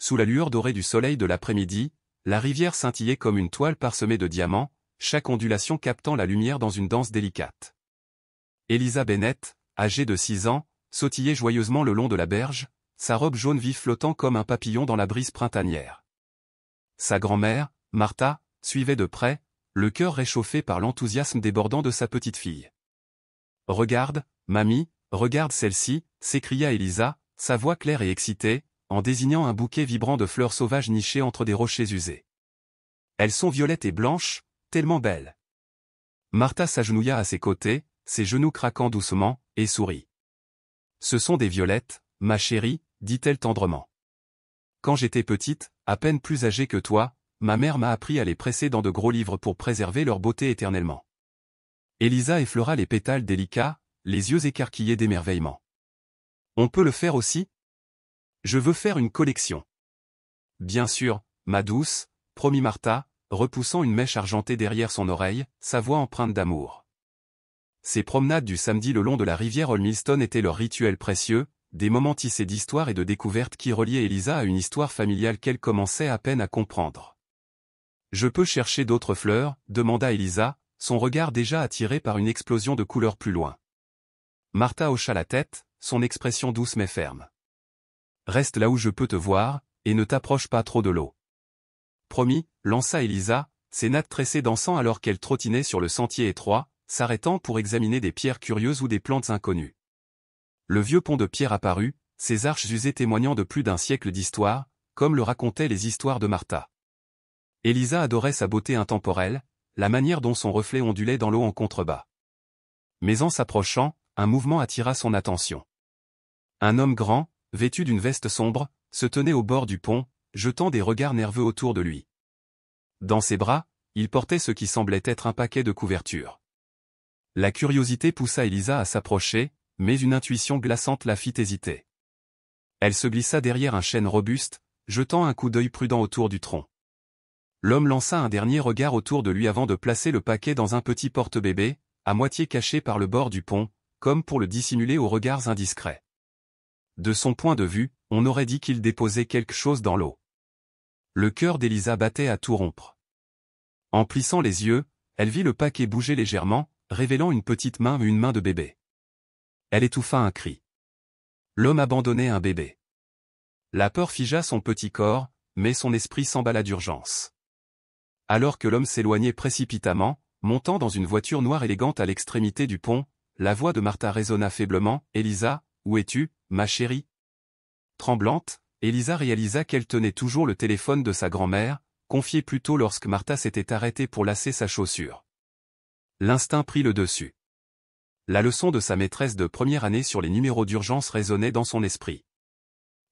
sous la lueur dorée du soleil de l'après-midi, la rivière scintillait comme une toile parsemée de diamants, chaque ondulation captant la lumière dans une danse délicate. Elisa Bennett, âgée de 6 ans, sautillait joyeusement le long de la berge, sa robe jaune vive flottant comme un papillon dans la brise printanière. Sa grand-mère, Martha, suivait de près, le cœur réchauffé par l'enthousiasme débordant de sa petite fille. « Regarde, mamie, regarde celle-ci » s'écria Elisa, sa voix claire et excitée, en désignant un bouquet vibrant de fleurs sauvages nichées entre des rochers usés. « Elles sont violettes et blanches, tellement belles. » Martha s'agenouilla à ses côtés, ses genoux craquant doucement, et sourit. « Ce sont des violettes, ma chérie, dit-elle tendrement. Quand j'étais petite, à peine plus âgée que toi, ma mère m'a appris à les presser dans de gros livres pour préserver leur beauté éternellement. » Elisa effleura les pétales délicats, les yeux écarquillés d'émerveillement. « On peut le faire aussi ? Je veux faire une collection. »« Bien sûr, ma douce, » promit Martha, repoussant une mèche argentée derrière son oreille, sa voix empreinte d'amour. Ces promenades du samedi le long de la rivière Olmilston étaient leur rituel précieux, des moments tissés d'histoire et de découvertes qui reliaient Elisa à une histoire familiale qu'elle commençait à peine à comprendre. « Je peux chercher d'autres fleurs ?» demanda Elisa, son regard déjà attiré par une explosion de couleurs plus loin. Martha hocha la tête, son expression douce mais ferme. « Reste là où je peux te voir, et ne t'approche pas trop de l'eau. » Promis, lança Elisa, ses nattes tressées dansant alors qu'elle trottinait sur le sentier étroit, s'arrêtant pour examiner des pierres curieuses ou des plantes inconnues. Le vieux pont de pierre apparut, ses arches usées témoignant de plus d'un siècle d'histoire, comme le racontaient les histoires de Martha. Elisa adorait sa beauté intemporelle, la manière dont son reflet ondulait dans l'eau en contrebas. Mais en s'approchant, un mouvement attira son attention. Un homme grand, vêtu d'une veste sombre, se tenait au bord du pont, jetant des regards nerveux autour de lui. Dans ses bras, il portait ce qui semblait être un paquet de couvertures. La curiosité poussa Elisa à s'approcher, mais une intuition glaçante la fit hésiter. Elle se glissa derrière un chêne robuste, jetant un coup d'œil prudent autour du tronc. L'homme lança un dernier regard autour de lui avant de placer le paquet dans un petit porte-bébé, à moitié caché par le bord du pont, comme pour le dissimuler aux regards indiscrets. De son point de vue, on aurait dit qu'il déposait quelque chose dans l'eau. Le cœur d'Elisa battait à tout rompre. En plissant les yeux, elle vit le paquet bouger légèrement, révélant une petite main et une main de bébé. Elle étouffa un cri. L'homme abandonnait un bébé. La peur figea son petit corps, mais son esprit s'emballa d'urgence. Alors que l'homme s'éloignait précipitamment, montant dans une voiture noire élégante à l'extrémité du pont, la voix de Martha résonna faiblement. « Elisa, où es-tu, ma chérie ?» Tremblante, Elisa réalisa qu'elle tenait toujours le téléphone de sa grand-mère, confié plus tôt lorsque Martha s'était arrêtée pour lasser sa chaussure. L'instinct prit le dessus. La leçon de sa maîtresse de première année sur les numéros d'urgence résonnait dans son esprit.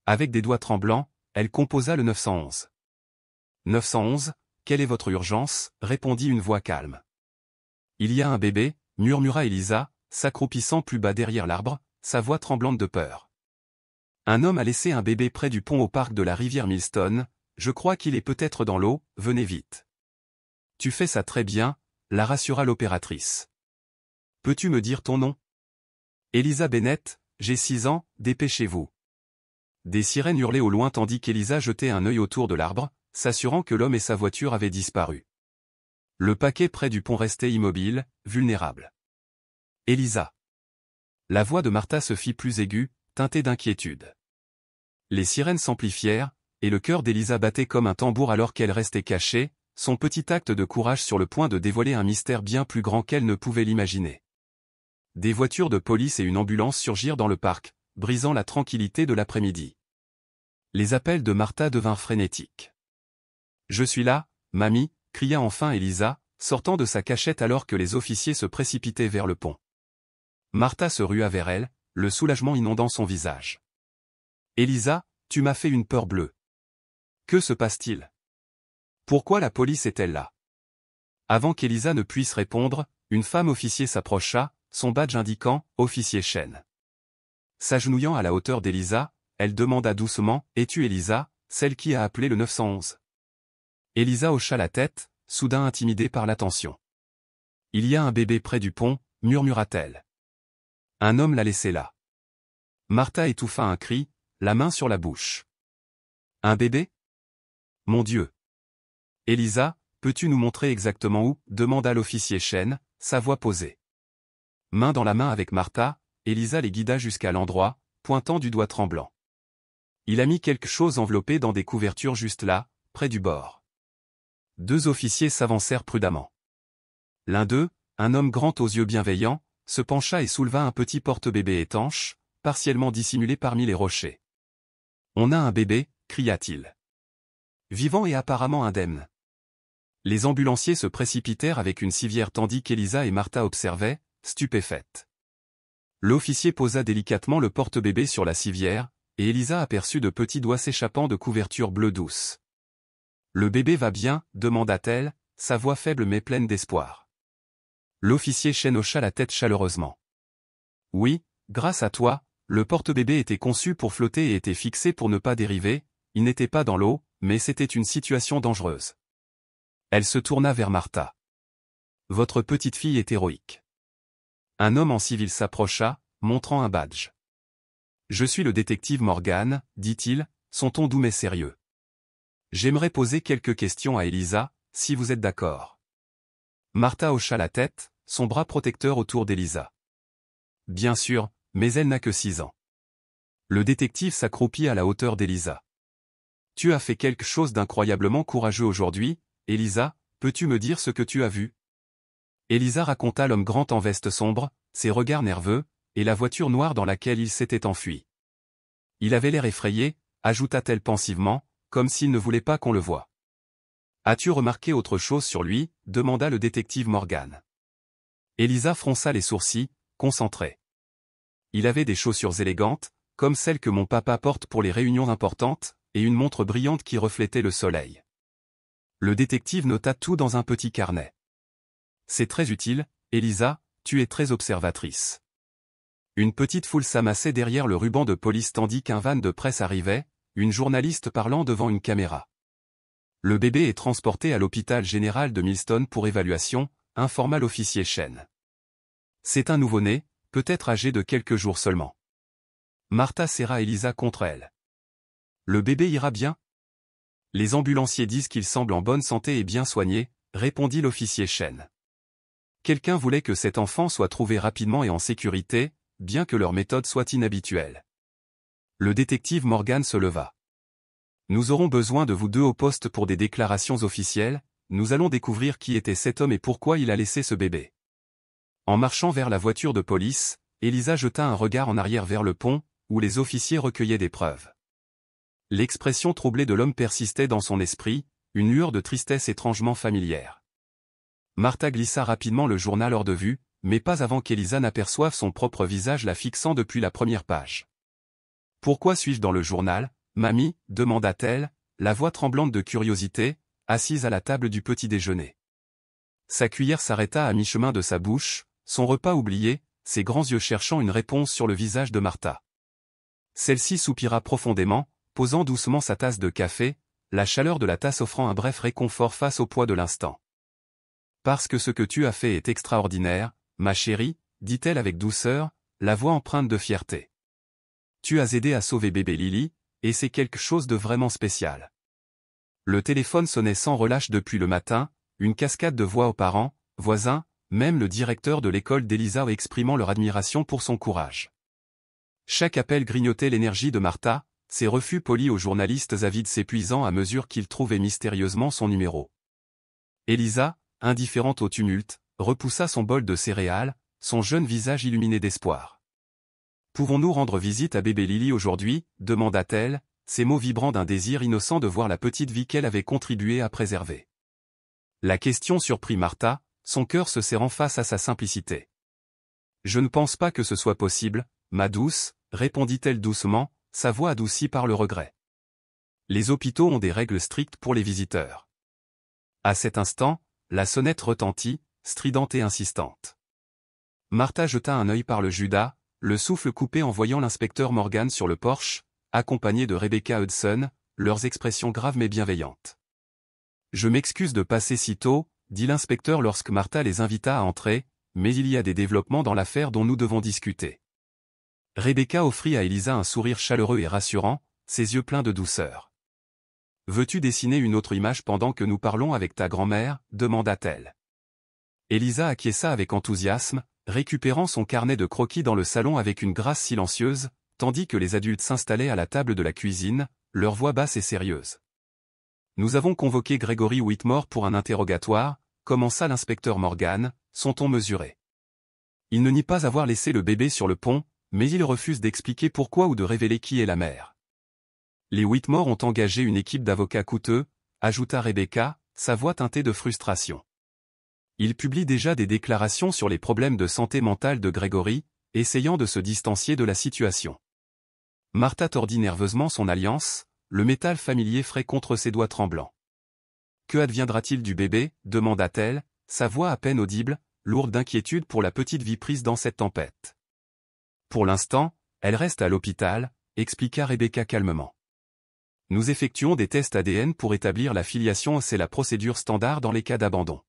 Avec des doigts tremblants, elle composa le 911. « 911, quelle est votre urgence ?» répondit une voix calme. « Il y a un bébé » murmura Elisa, s'accroupissant plus bas derrière l'arbre, sa voix tremblante de peur. « Un homme a laissé un bébé près du pont au parc de la rivière Millstone, je crois qu'il est peut-être dans l'eau, venez vite. »« Tu fais ça très bien » la rassura l'opératrice. « Peux-tu me dire ton nom ?»« Elisa Bennett, j'ai 6 ans, dépêchez-vous. » Des sirènes hurlaient au loin tandis qu'Elisa jetait un œil autour de l'arbre, s'assurant que l'homme et sa voiture avaient disparu. Le paquet près du pont restait immobile, vulnérable. « Elisa !» La voix de Martha se fit plus aiguë, teintée d'inquiétude. Les sirènes s'amplifièrent, et le cœur d'Elisa battait comme un tambour alors qu'elle restait cachée, son petit acte de courage sur le point de dévoiler un mystère bien plus grand qu'elle ne pouvait l'imaginer. Des voitures de police et une ambulance surgirent dans le parc, brisant la tranquillité de l'après-midi. Les appels de Martha devinrent frénétiques. « Je suis là, mamie !» cria enfin Elisa, sortant de sa cachette alors que les officiers se précipitaient vers le pont. Martha se rua vers elle, le soulagement inondant son visage. « Elisa, tu m'as fait une peur bleue. Que se passe-t-il ? Pourquoi la police est-elle là ?» Avant qu'Elisa ne puisse répondre, une femme officier s'approcha, son badge indiquant « Officier Chen ». S'agenouillant à la hauteur d'Elisa, elle demanda doucement « Es-tu Elisa, celle qui a appelé le 911 ?» Elisa hocha la tête, soudain intimidée par l'attention. « Il y a un bébé près du pont » murmura-t-elle. Un homme l'a laissé là. Martha étouffa un cri, la main sur la bouche. Un bébé? Mon Dieu! Elisa, peux-tu nous montrer exactement où? Demanda l'officier Chen, sa voix posée. Main dans la main avec Martha, Elisa les guida jusqu'à l'endroit, pointant du doigt tremblant. Il a mis quelque chose enveloppé dans des couvertures juste là, près du bord. Deux officiers s'avancèrent prudemment. L'un d'eux, un homme grand aux yeux bienveillants, se pencha et souleva un petit porte-bébé étanche, partiellement dissimulé parmi les rochers. On a un bébé, cria-t-il. Vivant et apparemment indemne. Les ambulanciers se précipitèrent avec une civière tandis qu'Elisa et Martha observaient, stupéfaites. L'officier posa délicatement le porte-bébé sur la civière, et Elisa aperçut de petits doigts s'échappant de couverture bleue douce. « Le bébé va bien ?» demanda-t-elle, sa voix faible mais pleine d'espoir. L'officier Chen hocha la tête chaleureusement. « Oui, grâce à toi, le porte-bébé était conçu pour flotter et était fixé pour ne pas dériver, il n'était pas dans l'eau, mais c'était une situation dangereuse. » Elle se tourna vers Martha. « Votre petite fille est héroïque. » Un homme en civil s'approcha, montrant un badge. « Je suis le détective Morgan, » dit-il, son ton doux mais sérieux. « J'aimerais poser quelques questions à Elisa, si vous êtes d'accord. » Martha hocha la tête, son bras protecteur autour d'Elisa. « Bien sûr, mais elle n'a que 6 ans. » Le détective s'accroupit à la hauteur d'Elisa. « Tu as fait quelque chose d'incroyablement courageux aujourd'hui, Elisa, peux-tu me dire ce que tu as vu ?» Elisa raconta l'homme grand en veste sombre, ses regards nerveux, et la voiture noire dans laquelle il s'était enfui. « Il avait l'air effrayé, » ajouta-t-elle pensivement, comme s'il ne voulait pas qu'on le voie. « As-tu remarqué autre chose sur lui ?» demanda le détective Morgan. Elisa fronça les sourcils, concentrée. « Il avait des chaussures élégantes, comme celles que mon papa porte pour les réunions importantes, et une montre brillante qui reflétait le soleil. » Le détective nota tout dans un petit carnet. « C'est très utile, Elisa, tu es très observatrice. » Une petite foule s'amassait derrière le ruban de police tandis qu'un van de presse arrivait, une journaliste parlant devant une caméra. « Le bébé est transporté à l'hôpital général de Millstone pour évaluation, » informa l'officier Chen. « C'est un nouveau-né, peut-être âgé de quelques jours seulement. » Martha serra Elisa contre elle. « Le bébé ira bien ? » « Les ambulanciers disent qu'il semble en bonne santé et bien soigné, » répondit l'officier Chen. « Quelqu'un voulait que cet enfant soit trouvé rapidement et en sécurité, bien que leur méthode soit inhabituelle. » Le détective Morgan se leva. « Nous aurons besoin de vous deux au poste pour des déclarations officielles, nous allons découvrir qui était cet homme et pourquoi il a laissé ce bébé. » En marchant vers la voiture de police, Elisa jeta un regard en arrière vers le pont, où les officiers recueillaient des preuves. L'expression troublée de l'homme persistait dans son esprit, une lueur de tristesse étrangement familière. Martha glissa rapidement le journal hors de vue, mais pas avant qu'Elisa n'aperçoive son propre visage la fixant depuis la première page. « Pourquoi suis-je dans le journal, mamie ?» demanda-t-elle, la voix tremblante de curiosité, assise à la table du petit déjeuner. Sa cuillère s'arrêta à mi-chemin de sa bouche, son repas oublié, ses grands yeux cherchant une réponse sur le visage de Martha. Celle-ci soupira profondément, posant doucement sa tasse de café, la chaleur de la tasse offrant un bref réconfort face au poids de l'instant. « Parce que ce que tu as fait est extraordinaire, ma chérie, » dit-elle avec douceur, la voix empreinte de fierté. « Tu as aidé à sauver bébé Lily, et c'est quelque chose de vraiment spécial. » Le téléphone sonnait sans relâche depuis le matin, une cascade de voix aux parents, voisins, même le directeur de l'école d'Elisa exprimant leur admiration pour son courage. Chaque appel grignotait l'énergie de Martha, ses refus polis aux journalistes avides s'épuisant à mesure qu'ils trouvaient mystérieusement son numéro. Elisa, indifférente au tumulte, repoussa son bol de céréales, son jeune visage illuminé d'espoir. « Pouvons-nous rendre visite à bébé Lily aujourd'hui ?» demanda-t-elle, ses mots vibrant d'un désir innocent de voir la petite vie qu'elle avait contribué à préserver. La question surprit Martha, son cœur se serrant face à sa simplicité. « Je ne pense pas que ce soit possible, ma douce, » répondit-elle doucement, sa voix adoucie par le regret. « Les hôpitaux ont des règles strictes pour les visiteurs. » À cet instant, la sonnette retentit, stridente et insistante. Martha jeta un œil par le Judas, le souffle coupé en voyant l'inspecteur Morgan sur le porche, accompagné de Rebecca Hudson, leurs expressions graves mais bienveillantes. « Je m'excuse de passer si tôt, » dit l'inspecteur lorsque Martha les invita à entrer, « mais il y a des développements dans l'affaire dont nous devons discuter. » Rebecca offrit à Elisa un sourire chaleureux et rassurant, ses yeux pleins de douceur. Veux-tu dessiner une autre image pendant que nous parlons avec ta grand-mère, demanda-t-elle. Elisa acquiesça avec enthousiasme, récupérant son carnet de croquis dans le salon avec une grâce silencieuse, tandis que les adultes s'installaient à la table de la cuisine, leur voix basse et sérieuse. Nous avons convoqué Gregory Whitmore pour un interrogatoire, commença l'inspecteur Morgan, son ton mesuré. Il ne nie pas avoir laissé le bébé sur le pont, mais il refuse d'expliquer pourquoi ou de révéler qui est la mère. Les Whitmore ont engagé une équipe d'avocats coûteux, ajouta Rebecca, sa voix teintée de frustration. Ils publient déjà des déclarations sur les problèmes de santé mentale de Gregory, essayant de se distancier de la situation. Martha tordit nerveusement son alliance, le métal familier frais contre ses doigts tremblants. Que adviendra-t-il du bébé, demanda-t-elle, sa voix à peine audible, lourde d'inquiétude pour la petite vie prise dans cette tempête. Pour l'instant, elle reste à l'hôpital, expliqua Rebecca calmement. Nous effectuons des tests ADN pour établir la filiation, c'est la procédure standard dans les cas d'abandon.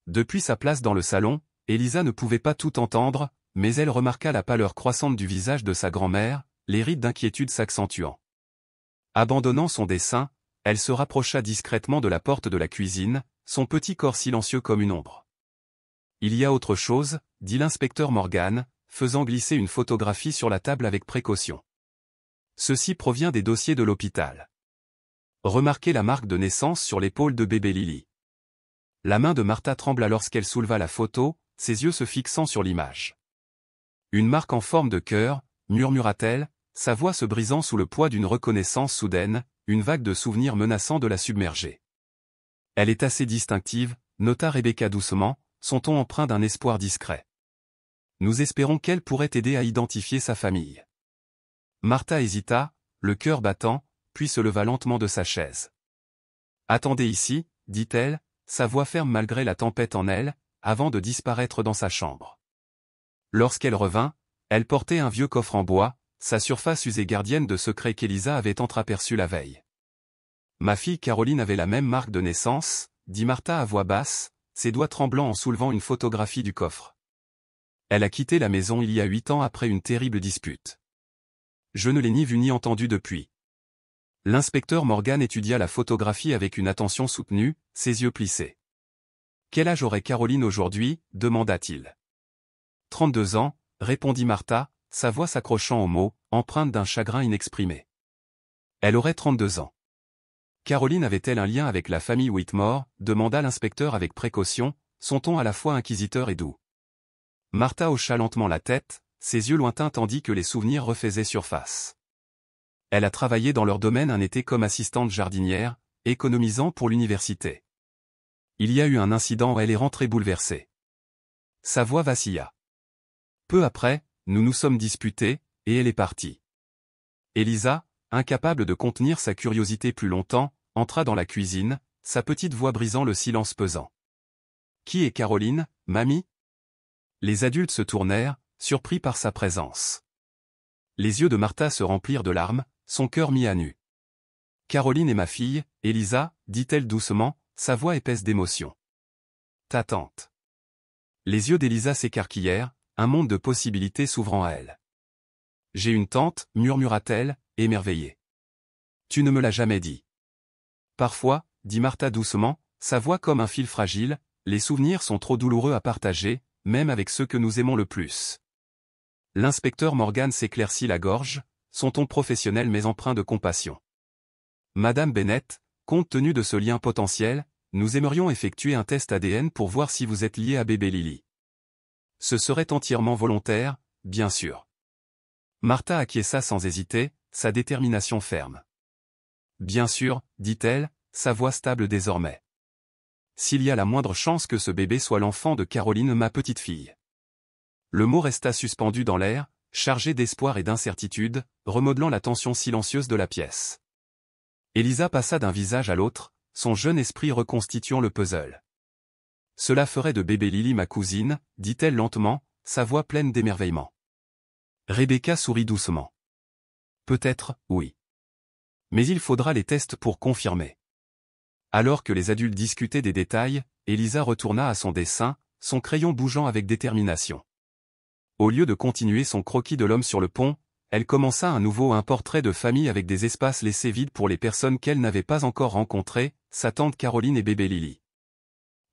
Depuis sa place dans le salon, Elisa ne pouvait pas tout entendre, mais elle remarqua la pâleur croissante du visage de sa grand-mère, les rides d'inquiétude s'accentuant. Abandonnant son dessin, elle se rapprocha discrètement de la porte de la cuisine, son petit corps silencieux comme une ombre. Il y a autre chose, dit l'inspecteur Morgan, faisant glisser une photographie sur la table avec précaution. Ceci provient des dossiers de l'hôpital. Remarquez la marque de naissance sur l'épaule de bébé Lily. La main de Martha trembla lorsqu'elle souleva la photo, ses yeux se fixant sur l'image. Une marque en forme de cœur, murmura-t-elle, sa voix se brisant sous le poids d'une reconnaissance soudaine, une vague de souvenirs menaçant de la submerger. Elle est assez distinctive, nota Rebecca doucement, son ton empreint d'un espoir discret. Nous espérons qu'elle pourrait aider à identifier sa famille. Martha hésita, le cœur battant, puis se leva lentement de sa chaise. Attendez ici, dit-elle, sa voix ferme malgré la tempête en elle, avant de disparaître dans sa chambre. Lorsqu'elle revint, elle portait un vieux coffre en bois, sa surface usée gardienne de secrets qu'Elisa avait entreaperçu la veille. Ma fille Caroline avait la même marque de naissance, dit Martha à voix basse, ses doigts tremblants en soulevant une photographie du coffre. Elle a quitté la maison il y a 8 ans après une terrible dispute. Je ne l'ai ni vue ni entendue depuis. L'inspecteur Morgan étudia la photographie avec une attention soutenue, ses yeux plissés. Quel âge aurait Caroline aujourd'hui, demanda-t-il. 32 ans, répondit Martha, sa voix s'accrochant aux mots, empreinte d'un chagrin inexprimé. Elle aurait 32 ans. Caroline avait-elle un lien avec la famille Whitmore, demanda l'inspecteur avec précaution, son ton à la fois inquisiteur et doux. Martha hocha lentement la tête, ses yeux lointains tandis que les souvenirs refaisaient surface. Elle a travaillé dans leur domaine un été comme assistante jardinière, économisant pour l'université. Il y a eu un incident où elle est rentrée bouleversée. Sa voix vacilla. Peu après, nous nous sommes disputés, et elle est partie. Elisa, incapable de contenir sa curiosité plus longtemps, entra dans la cuisine, sa petite voix brisant le silence pesant. Qui est Caroline, mamie? Les adultes se tournèrent, surpris par sa présence. Les yeux de Martha se remplirent de larmes, son cœur mis à nu. Caroline est ma fille, Elisa, dit-elle doucement, sa voix épaisse d'émotion. Ta tante. Les yeux d'Elisa s'écarquillèrent, un monde de possibilités s'ouvrant à elle. J'ai une tante, murmura-t-elle, émerveillée. Tu ne me l'as jamais dit. Parfois, dit Martha doucement, sa voix comme un fil fragile, les souvenirs sont trop douloureux à partager, même avec ceux que nous aimons le plus. L'inspecteur Morgan s'éclaircit la gorge, son ton professionnel mais empreint de compassion. Madame Bennett, compte tenu de ce lien potentiel, nous aimerions effectuer un test ADN pour voir si vous êtes lié à bébé Lily. Ce serait entièrement volontaire, bien sûr. Martha acquiesça sans hésiter, sa détermination ferme. Bien sûr, dit-elle, sa voix stable désormais. S'il y a la moindre chance que ce bébé soit l'enfant de Caroline, ma petite fille. Le mot resta suspendu dans l'air, chargé d'espoir et d'incertitude, remodelant la tension silencieuse de la pièce. Elisa passa d'un visage à l'autre, son jeune esprit reconstituant le puzzle. Cela ferait de bébé Lily ma cousine, dit-elle lentement, sa voix pleine d'émerveillement. Rebecca sourit doucement. Peut-être, oui. Mais il faudra les tests pour confirmer. Alors que les adultes discutaient des détails, Elisa retourna à son dessin, son crayon bougeant avec détermination. Au lieu de continuer son croquis de l'homme sur le pont, elle commença à nouveau un portrait de famille avec des espaces laissés vides pour les personnes qu'elle n'avait pas encore rencontrées, sa tante Caroline et bébé Lily.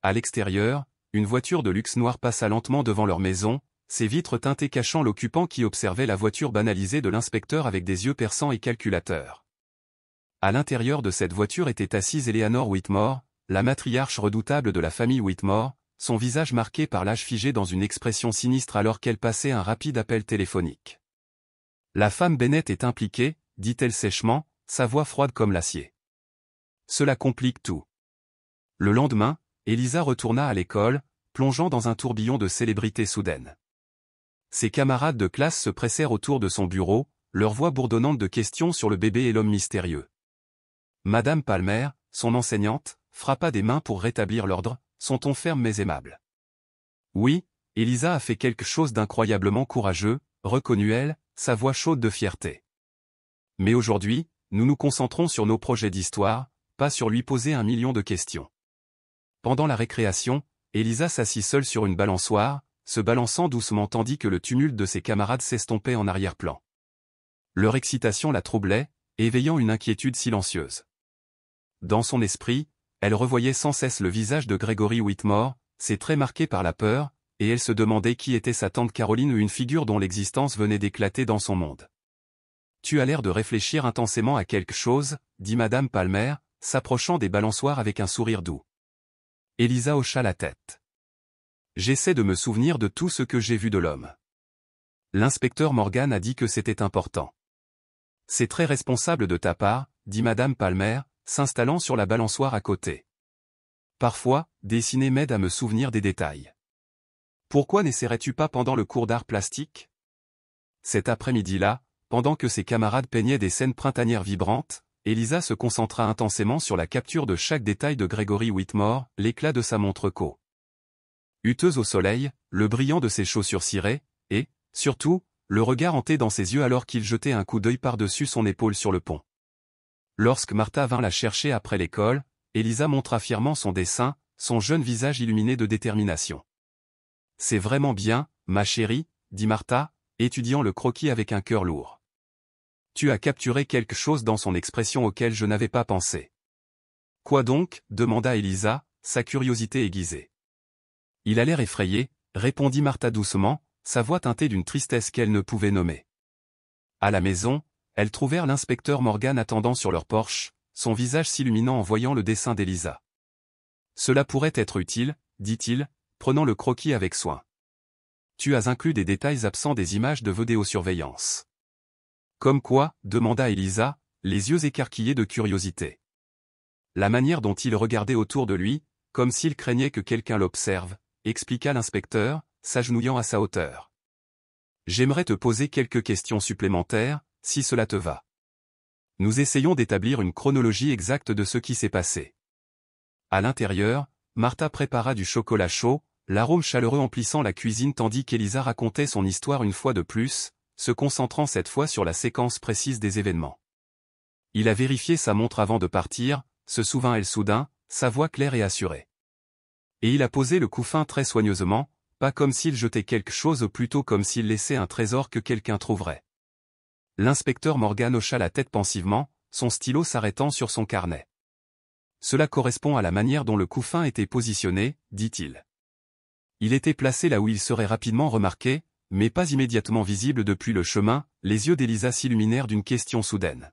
À l'extérieur, une voiture de luxe noire passa lentement devant leur maison, ses vitres teintées cachant l'occupant qui observait la voiture banalisée de l'inspecteur avec des yeux perçants et calculateurs. À l'intérieur de cette voiture était assise Eleanor Whitmore, la matriarche redoutable de la famille Whitmore, son visage marqué par l'âge figé dans une expression sinistre alors qu'elle passait un rapide appel téléphonique. La femme Bennett est impliquée, dit-elle sèchement, sa voix froide comme l'acier. Cela complique tout. Le lendemain, Elisa retourna à l'école, plongeant dans un tourbillon de célébrités soudaines. Ses camarades de classe se pressèrent autour de son bureau, leur voix bourdonnante de questions sur le bébé et l'homme mystérieux. Madame Palmer, son enseignante, frappa des mains pour rétablir l'ordre, son ton ferme mais aimable. Oui, Elisa a fait quelque chose d'incroyablement courageux, reconnut-elle, sa voix chaude de fierté. Mais aujourd'hui, nous nous concentrons sur nos projets d'histoire, pas sur lui poser 1 million de questions. Pendant la récréation, Elisa s'assit seule sur une balançoire, se balançant doucement tandis que le tumulte de ses camarades s'estompait en arrière-plan. Leur excitation la troublait, éveillant une inquiétude silencieuse. Dans son esprit, elle revoyait sans cesse le visage de Gregory Whitmore, ses traits marqués par la peur, et elle se demandait qui était sa tante Caroline ou une figure dont l'existence venait d'éclater dans son monde. « Tu as l'air de réfléchir intensément à quelque chose, » dit Madame Palmer, s'approchant des balançoires avec un sourire doux. Elisa hocha la tête. « J'essaie de me souvenir de tout ce que j'ai vu de l'homme. L'inspecteur Morgan a dit que c'était important. »« C'est très responsable de ta part, » dit Madame Palmer, s'installant sur la balançoire à côté. « Parfois, dessiner m'aide à me souvenir des détails. Pourquoi n'essaierais-tu pas pendant le cours d'art plastique ?» Cet après-midi-là, pendant que ses camarades peignaient des scènes printanières vibrantes, Elisa se concentra intensément sur la capture de chaque détail de Gregory Whitmore, l'éclat de sa montre Co. Huteuse au soleil, le brillant de ses chaussures cirées, et, surtout, le regard hanté dans ses yeux alors qu'il jetait un coup d'œil par-dessus son épaule sur le pont. Lorsque Martha vint la chercher après l'école, Elisa montra fièrement son dessin, son jeune visage illuminé de détermination. « C'est vraiment bien, ma chérie, » dit Martha, étudiant le croquis avec un cœur lourd. « Tu as capturé quelque chose dans son expression auquel je n'avais pas pensé. »« Quoi donc » demanda Elisa, sa curiosité aiguisée. « Il a l'air effrayé, » répondit Martha doucement, sa voix teintée d'une tristesse qu'elle ne pouvait nommer. À la maison, elles trouvèrent l'inspecteur Morgan attendant sur leur porche, son visage s'illuminant en voyant le dessin d'Elisa. « Cela pourrait être utile, » dit-il, prenant le croquis avec soin. « Tu as inclus des détails absents des images de vidéosurveillance. »« Comme quoi » demanda Elisa, les yeux écarquillés de curiosité. La manière dont il regardait autour de lui, comme s'il craignait que quelqu'un l'observe, expliqua l'inspecteur, s'agenouillant à sa hauteur. « J'aimerais te poser quelques questions supplémentaires, si cela te va. Nous essayons d'établir une chronologie exacte de ce qui s'est passé. » À l'intérieur, Martha prépara du chocolat chaud, l'arôme chaleureux emplissant la cuisine tandis qu'Elisa racontait son histoire une fois de plus, se concentrant cette fois sur la séquence précise des événements. Il a vérifié sa montre avant de partir, se souvint-elle soudain, sa voix claire et assurée. Et il a posé le couffin très soigneusement, pas comme s'il jetait quelque chose ou plutôt comme s'il laissait un trésor que quelqu'un trouverait. L'inspecteur Morgan hocha la tête pensivement, son stylo s'arrêtant sur son carnet. Cela correspond à la manière dont le couffin était positionné, dit-il. Il était placé là où il serait rapidement remarqué, mais pas immédiatement visible depuis le chemin, les yeux d'Elisa s'illuminèrent d'une question soudaine.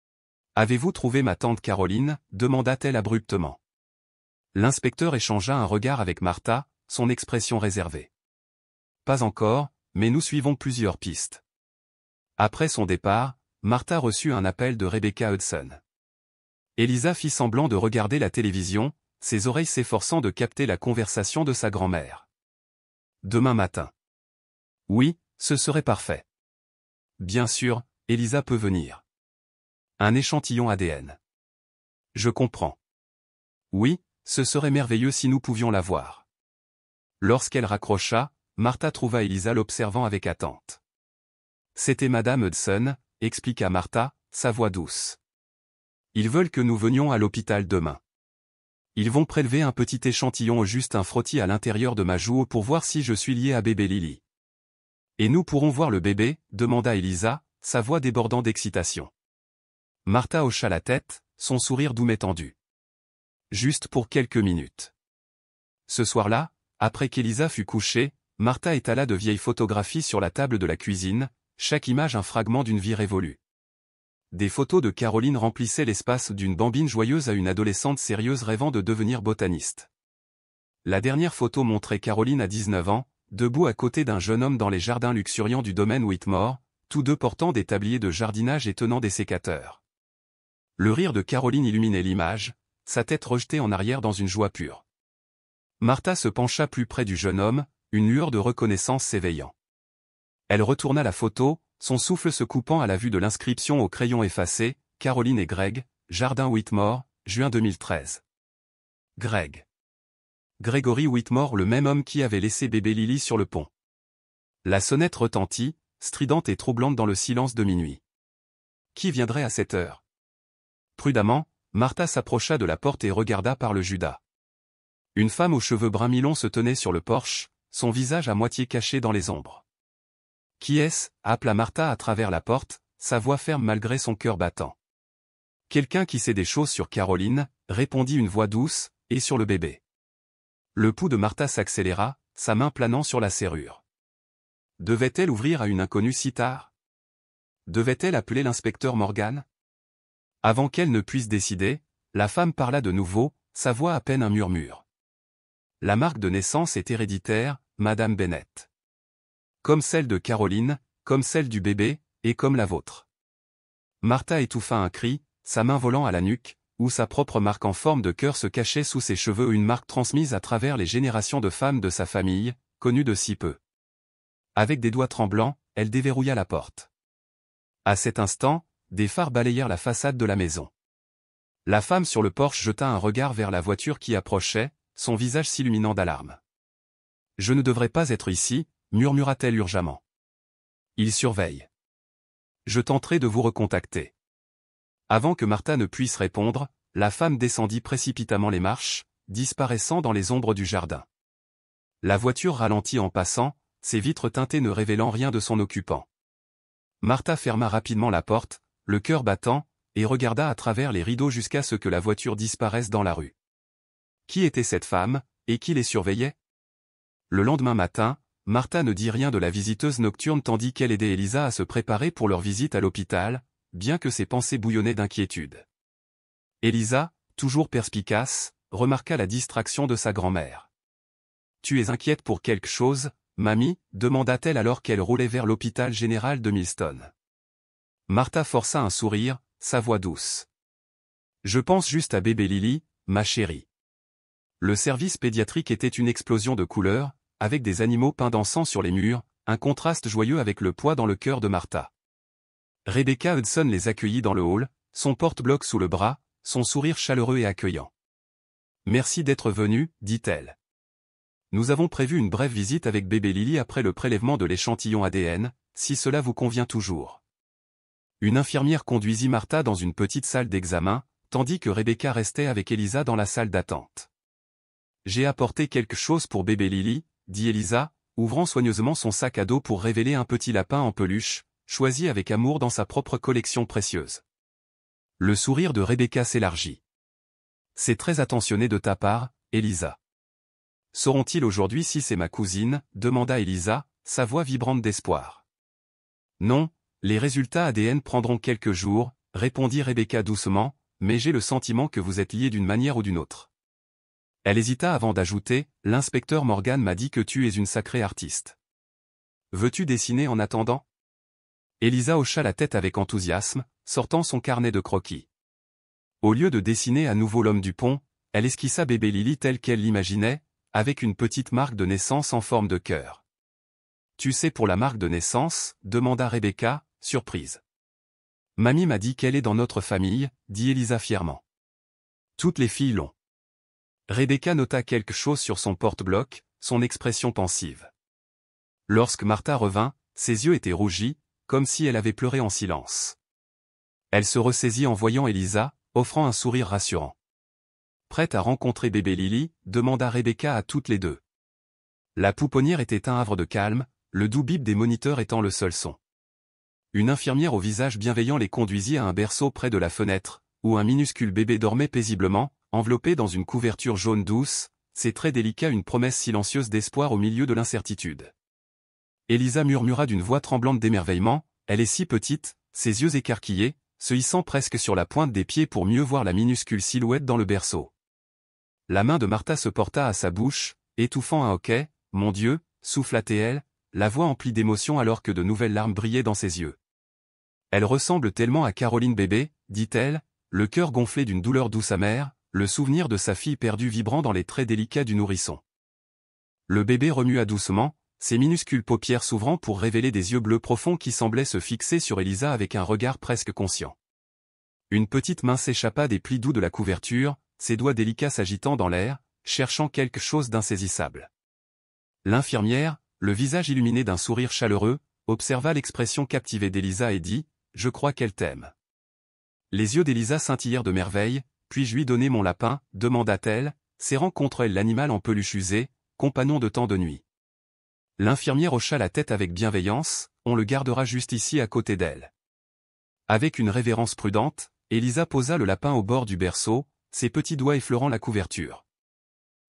« Avez-vous trouvé ma tante Caroline » demanda-t-elle abruptement. L'inspecteur échangea un regard avec Martha, son expression réservée. « Pas encore, mais nous suivons plusieurs pistes. » Après son départ, Martha reçut un appel de Rebecca Hudson. Elisa fit semblant de regarder la télévision, ses oreilles s'efforçant de capter la conversation de sa grand-mère. « Demain matin. »« Oui, ce serait parfait. »« Bien sûr, Elisa peut venir. »« Un échantillon ADN. »« Je comprends. »« Oui, ce serait merveilleux si nous pouvions la voir. » Lorsqu'elle raccrocha, Martha trouva Elisa l'observant avec attente. « C'était Madame Hudson » expliqua Martha, sa voix douce. « Ils veulent que nous venions à l'hôpital demain. Ils vont prélever un petit échantillon ou juste un frottis à l'intérieur de ma joue pour voir si je suis lié à bébé Lily. »« Et nous pourrons voir le bébé » demanda Elisa, sa voix débordant d'excitation. Martha hocha la tête, son sourire doux mais tendu. Juste pour quelques minutes. Ce soir-là, après qu'Elisa fut couchée, Martha étala de vieilles photographies sur la table de la cuisine, chaque image un fragment d'une vie révolue. Des photos de Caroline remplissaient l'espace d'une bambine joyeuse à une adolescente sérieuse rêvant de devenir botaniste. La dernière photo montrait Caroline à 19 ans, debout à côté d'un jeune homme dans les jardins luxuriants du domaine Whitmore, tous deux portant des tabliers de jardinage et tenant des sécateurs. Le rire de Caroline illuminait l'image, sa tête rejetée en arrière dans une joie pure. Martha se pencha plus près du jeune homme, une lueur de reconnaissance s'éveillant. Elle retourna la photo, son souffle se coupant à la vue de l'inscription au crayon effacé, Caroline et Greg, Jardin Whitmore, juin 2013. Greg. Gregory Whitmore, le même homme qui avait laissé bébé Lily sur le pont. La sonnette retentit, stridente et troublante dans le silence de minuit. Qui viendrait à cette heure? Prudemment, Martha s'approcha de la porte et regarda par le Judas. Une femme aux cheveux bruns mi-longs se tenait sur le porche, son visage à moitié caché dans les ombres. « Qui est-ce » appela Martha à travers la porte, sa voix ferme malgré son cœur battant. « Quelqu'un qui sait des choses sur Caroline » répondit une voix douce, « et sur le bébé. » Le pouls de Martha s'accéléra, sa main planant sur la serrure. Devait-elle ouvrir à une inconnue si tard? Devait-elle appeler l'inspecteur Morgan? Avant qu'elle ne puisse décider, la femme parla de nouveau, sa voix à peine un murmure. La marque de naissance est héréditaire, Madame Bennett. Comme celle de Caroline, comme celle du bébé, et comme la vôtre. Martha étouffa un cri, sa main volant à la nuque, où sa propre marque en forme de cœur se cachait sous ses cheveux, une marque transmise à travers les générations de femmes de sa famille, connue de si peu. Avec des doigts tremblants, elle déverrouilla la porte. À cet instant, des phares balayèrent la façade de la maison. La femme sur le porche jeta un regard vers la voiture qui approchait, son visage s'illuminant d'alarme. « Je ne devrais pas être ici », murmura-t-elle urgemment. « Il surveille. Je tenterai de vous recontacter. » Avant que Martha ne puisse répondre, la femme descendit précipitamment les marches, disparaissant dans les ombres du jardin. La voiture ralentit en passant, ses vitres teintées ne révélant rien de son occupant. Martha ferma rapidement la porte, le cœur battant, et regarda à travers les rideaux jusqu'à ce que la voiture disparaisse dans la rue. Qui était cette femme, et qui les surveillait? Le lendemain matin, Martha ne dit rien de la visiteuse nocturne tandis qu'elle aidait Elisa à se préparer pour leur visite à l'hôpital, bien que ses pensées bouillonnaient d'inquiétude. Elisa, toujours perspicace, remarqua la distraction de sa grand-mère. « Tu es inquiète pour quelque chose, mamie » demanda-t-elle alors qu'elle roulait vers l'hôpital général de Millstone. Martha força un sourire, sa voix douce. « Je pense juste à bébé Lily, ma chérie. » Le service pédiatrique était une explosion de couleurs, avec des animaux peints en sang sur les murs, un contraste joyeux avec le poids dans le cœur de Martha. Rebecca Hudson les accueillit dans le hall, son porte-bloc sous le bras, son sourire chaleureux et accueillant. « Merci d'être venu, dit-elle. Nous avons prévu une brève visite avec bébé Lily après le prélèvement de l'échantillon ADN, si cela vous convient toujours. » Une infirmière conduisit Martha dans une petite salle d'examen, tandis que Rebecca restait avec Elisa dans la salle d'attente. « J'ai apporté quelque chose pour bébé Lily, » dit Elisa, ouvrant soigneusement son sac à dos pour révéler un petit lapin en peluche, choisi avec amour dans sa propre collection précieuse. Le sourire de Rebecca s'élargit. « C'est très attentionné de ta part, Elisa. »« Sauront-ils aujourd'hui si c'est ma cousine » demanda Elisa, sa voix vibrante d'espoir. « Non, les résultats ADN prendront quelques jours, » répondit Rebecca doucement, « mais j'ai le sentiment que vous êtes liés d'une manière ou d'une autre. » Elle hésita avant d'ajouter, « L'inspecteur Morgan m'a dit que tu es une sacrée artiste. Veux-tu dessiner en attendant ?» Elisa hocha la tête avec enthousiasme, sortant son carnet de croquis. Au lieu de dessiner à nouveau l'homme du pont, elle esquissa bébé Lily tel qu'elle l'imaginait, avec une petite marque de naissance en forme de cœur. « Tu sais pour la marque de naissance » demanda Rebecca, surprise. « Mamie m'a dit qu'elle est dans notre famille » dit Elisa fièrement. « Toutes les filles l'ont. » Rebecca nota quelque chose sur son porte-bloc, son expression pensive. Lorsque Martha revint, ses yeux étaient rougis, comme si elle avait pleuré en silence. Elle se ressaisit en voyant Elisa, offrant un sourire rassurant. « Prête à rencontrer bébé Lily » demanda Rebecca à toutes les deux. La pouponnière était un havre de calme, le doux bip des moniteurs étant le seul son. une infirmière au visage bienveillant les conduisit à un berceau près de la fenêtre, où un minuscule bébé dormait paisiblement, enveloppé dans une couverture jaune douce, ses traits délicats une promesse silencieuse d'espoir au milieu de l'incertitude. Elisa murmura d'une voix tremblante d'émerveillement, « Elle est si petite », ses yeux écarquillés, se hissant presque sur la pointe des pieds pour mieux voir la minuscule silhouette dans le berceau. La main de Martha se porta à sa bouche, étouffant un hoquet, « Mon Dieu », souffla-t-elle, la voix emplie d'émotion alors que de nouvelles larmes brillaient dans ses yeux. « Elle ressemble tellement à Caroline bébé », dit-elle, le cœur gonflé d'une douleur douce amère, le souvenir de sa fille perdue vibrant dans les traits délicats du nourrisson. Le bébé remua doucement, ses minuscules paupières s'ouvrant pour révéler des yeux bleus profonds qui semblaient se fixer sur Elisa avec un regard presque conscient. Une petite main s'échappa des plis doux de la couverture, ses doigts délicats s'agitant dans l'air, cherchant quelque chose d'insaisissable. L'infirmière, le visage illuminé d'un sourire chaleureux, observa l'expression captivée d'Elisa et dit « Je crois qu'elle t'aime ». Les yeux d'Elisa scintillèrent de merveille, « Puis-je lui donner mon lapin ?» demanda-t-elle, serrant contre elle l'animal en peluche usé, compagnon de tant de nuits. L'infirmière hocha la tête avec bienveillance, « On le gardera juste ici à côté d'elle. » Avec une révérence prudente, Elisa posa le lapin au bord du berceau, ses petits doigts effleurant la couverture.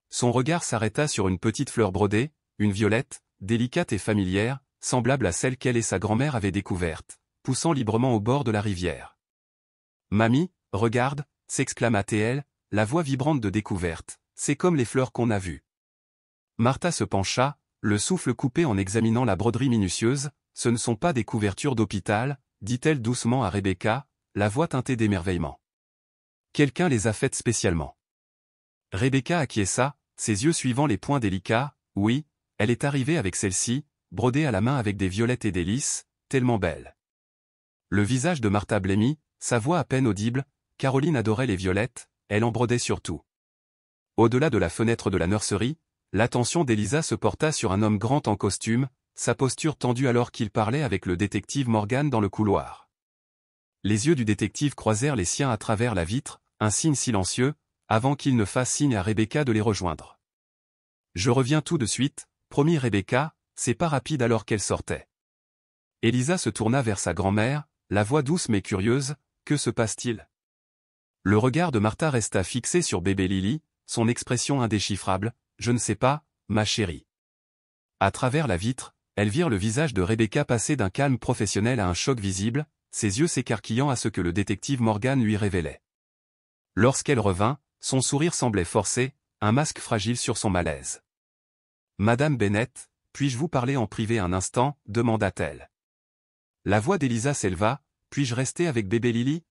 Son regard s'arrêta sur une petite fleur brodée, une violette, délicate et familière, semblable à celle qu'elle et sa grand-mère avaient découverte, poussant librement au bord de la rivière. « Mamie, regarde !» s'exclama-t-elle, la voix vibrante de découverte, « C'est comme les fleurs qu'on a vues. » Martha se pencha, le souffle coupé en examinant la broderie minutieuse, « Ce ne sont pas des couvertures d'hôpital », dit-elle doucement à Rebecca, la voix teintée d'émerveillement. « Quelqu'un les a faites spécialement. » Rebecca acquiesça, ses yeux suivant les points délicats, « Oui, elle est arrivée avec celle-ci, brodée à la main avec des violettes et des lys, tellement belle. » Le visage de Martha blêmit, sa voix à peine audible, Caroline adorait les violettes, elle en brodait surtout. Au-delà de la fenêtre de la nurserie, l'attention d'Elisa se porta sur un homme grand en costume, sa posture tendue alors qu'il parlait avec le détective Morgan dans le couloir. Les yeux du détective croisèrent les siens à travers la vitre, un signe silencieux, avant qu'il ne fasse signe à Rebecca de les rejoindre. « Je reviens tout de suite », promit Rebecca, c'est pas rapide alors qu'elle sortait. Elisa se tourna vers sa grand-mère, la voix douce mais curieuse, « Que se passe-t-il » Le regard de Martha resta fixé sur bébé Lily, son expression indéchiffrable, « Je ne sais pas, ma chérie. » À travers la vitre, elles virent le visage de Rebecca passer d'un calme professionnel à un choc visible, ses yeux s'écarquillant à ce que le détective Morgan lui révélait. Lorsqu'elle revint, son sourire semblait forcé, un masque fragile sur son malaise. « Madame Bennett, puis-je vous parler en privé un instant » demanda-t-elle. La voix d'Elisa s'éleva, « Puis-je rester avec bébé Lily ?»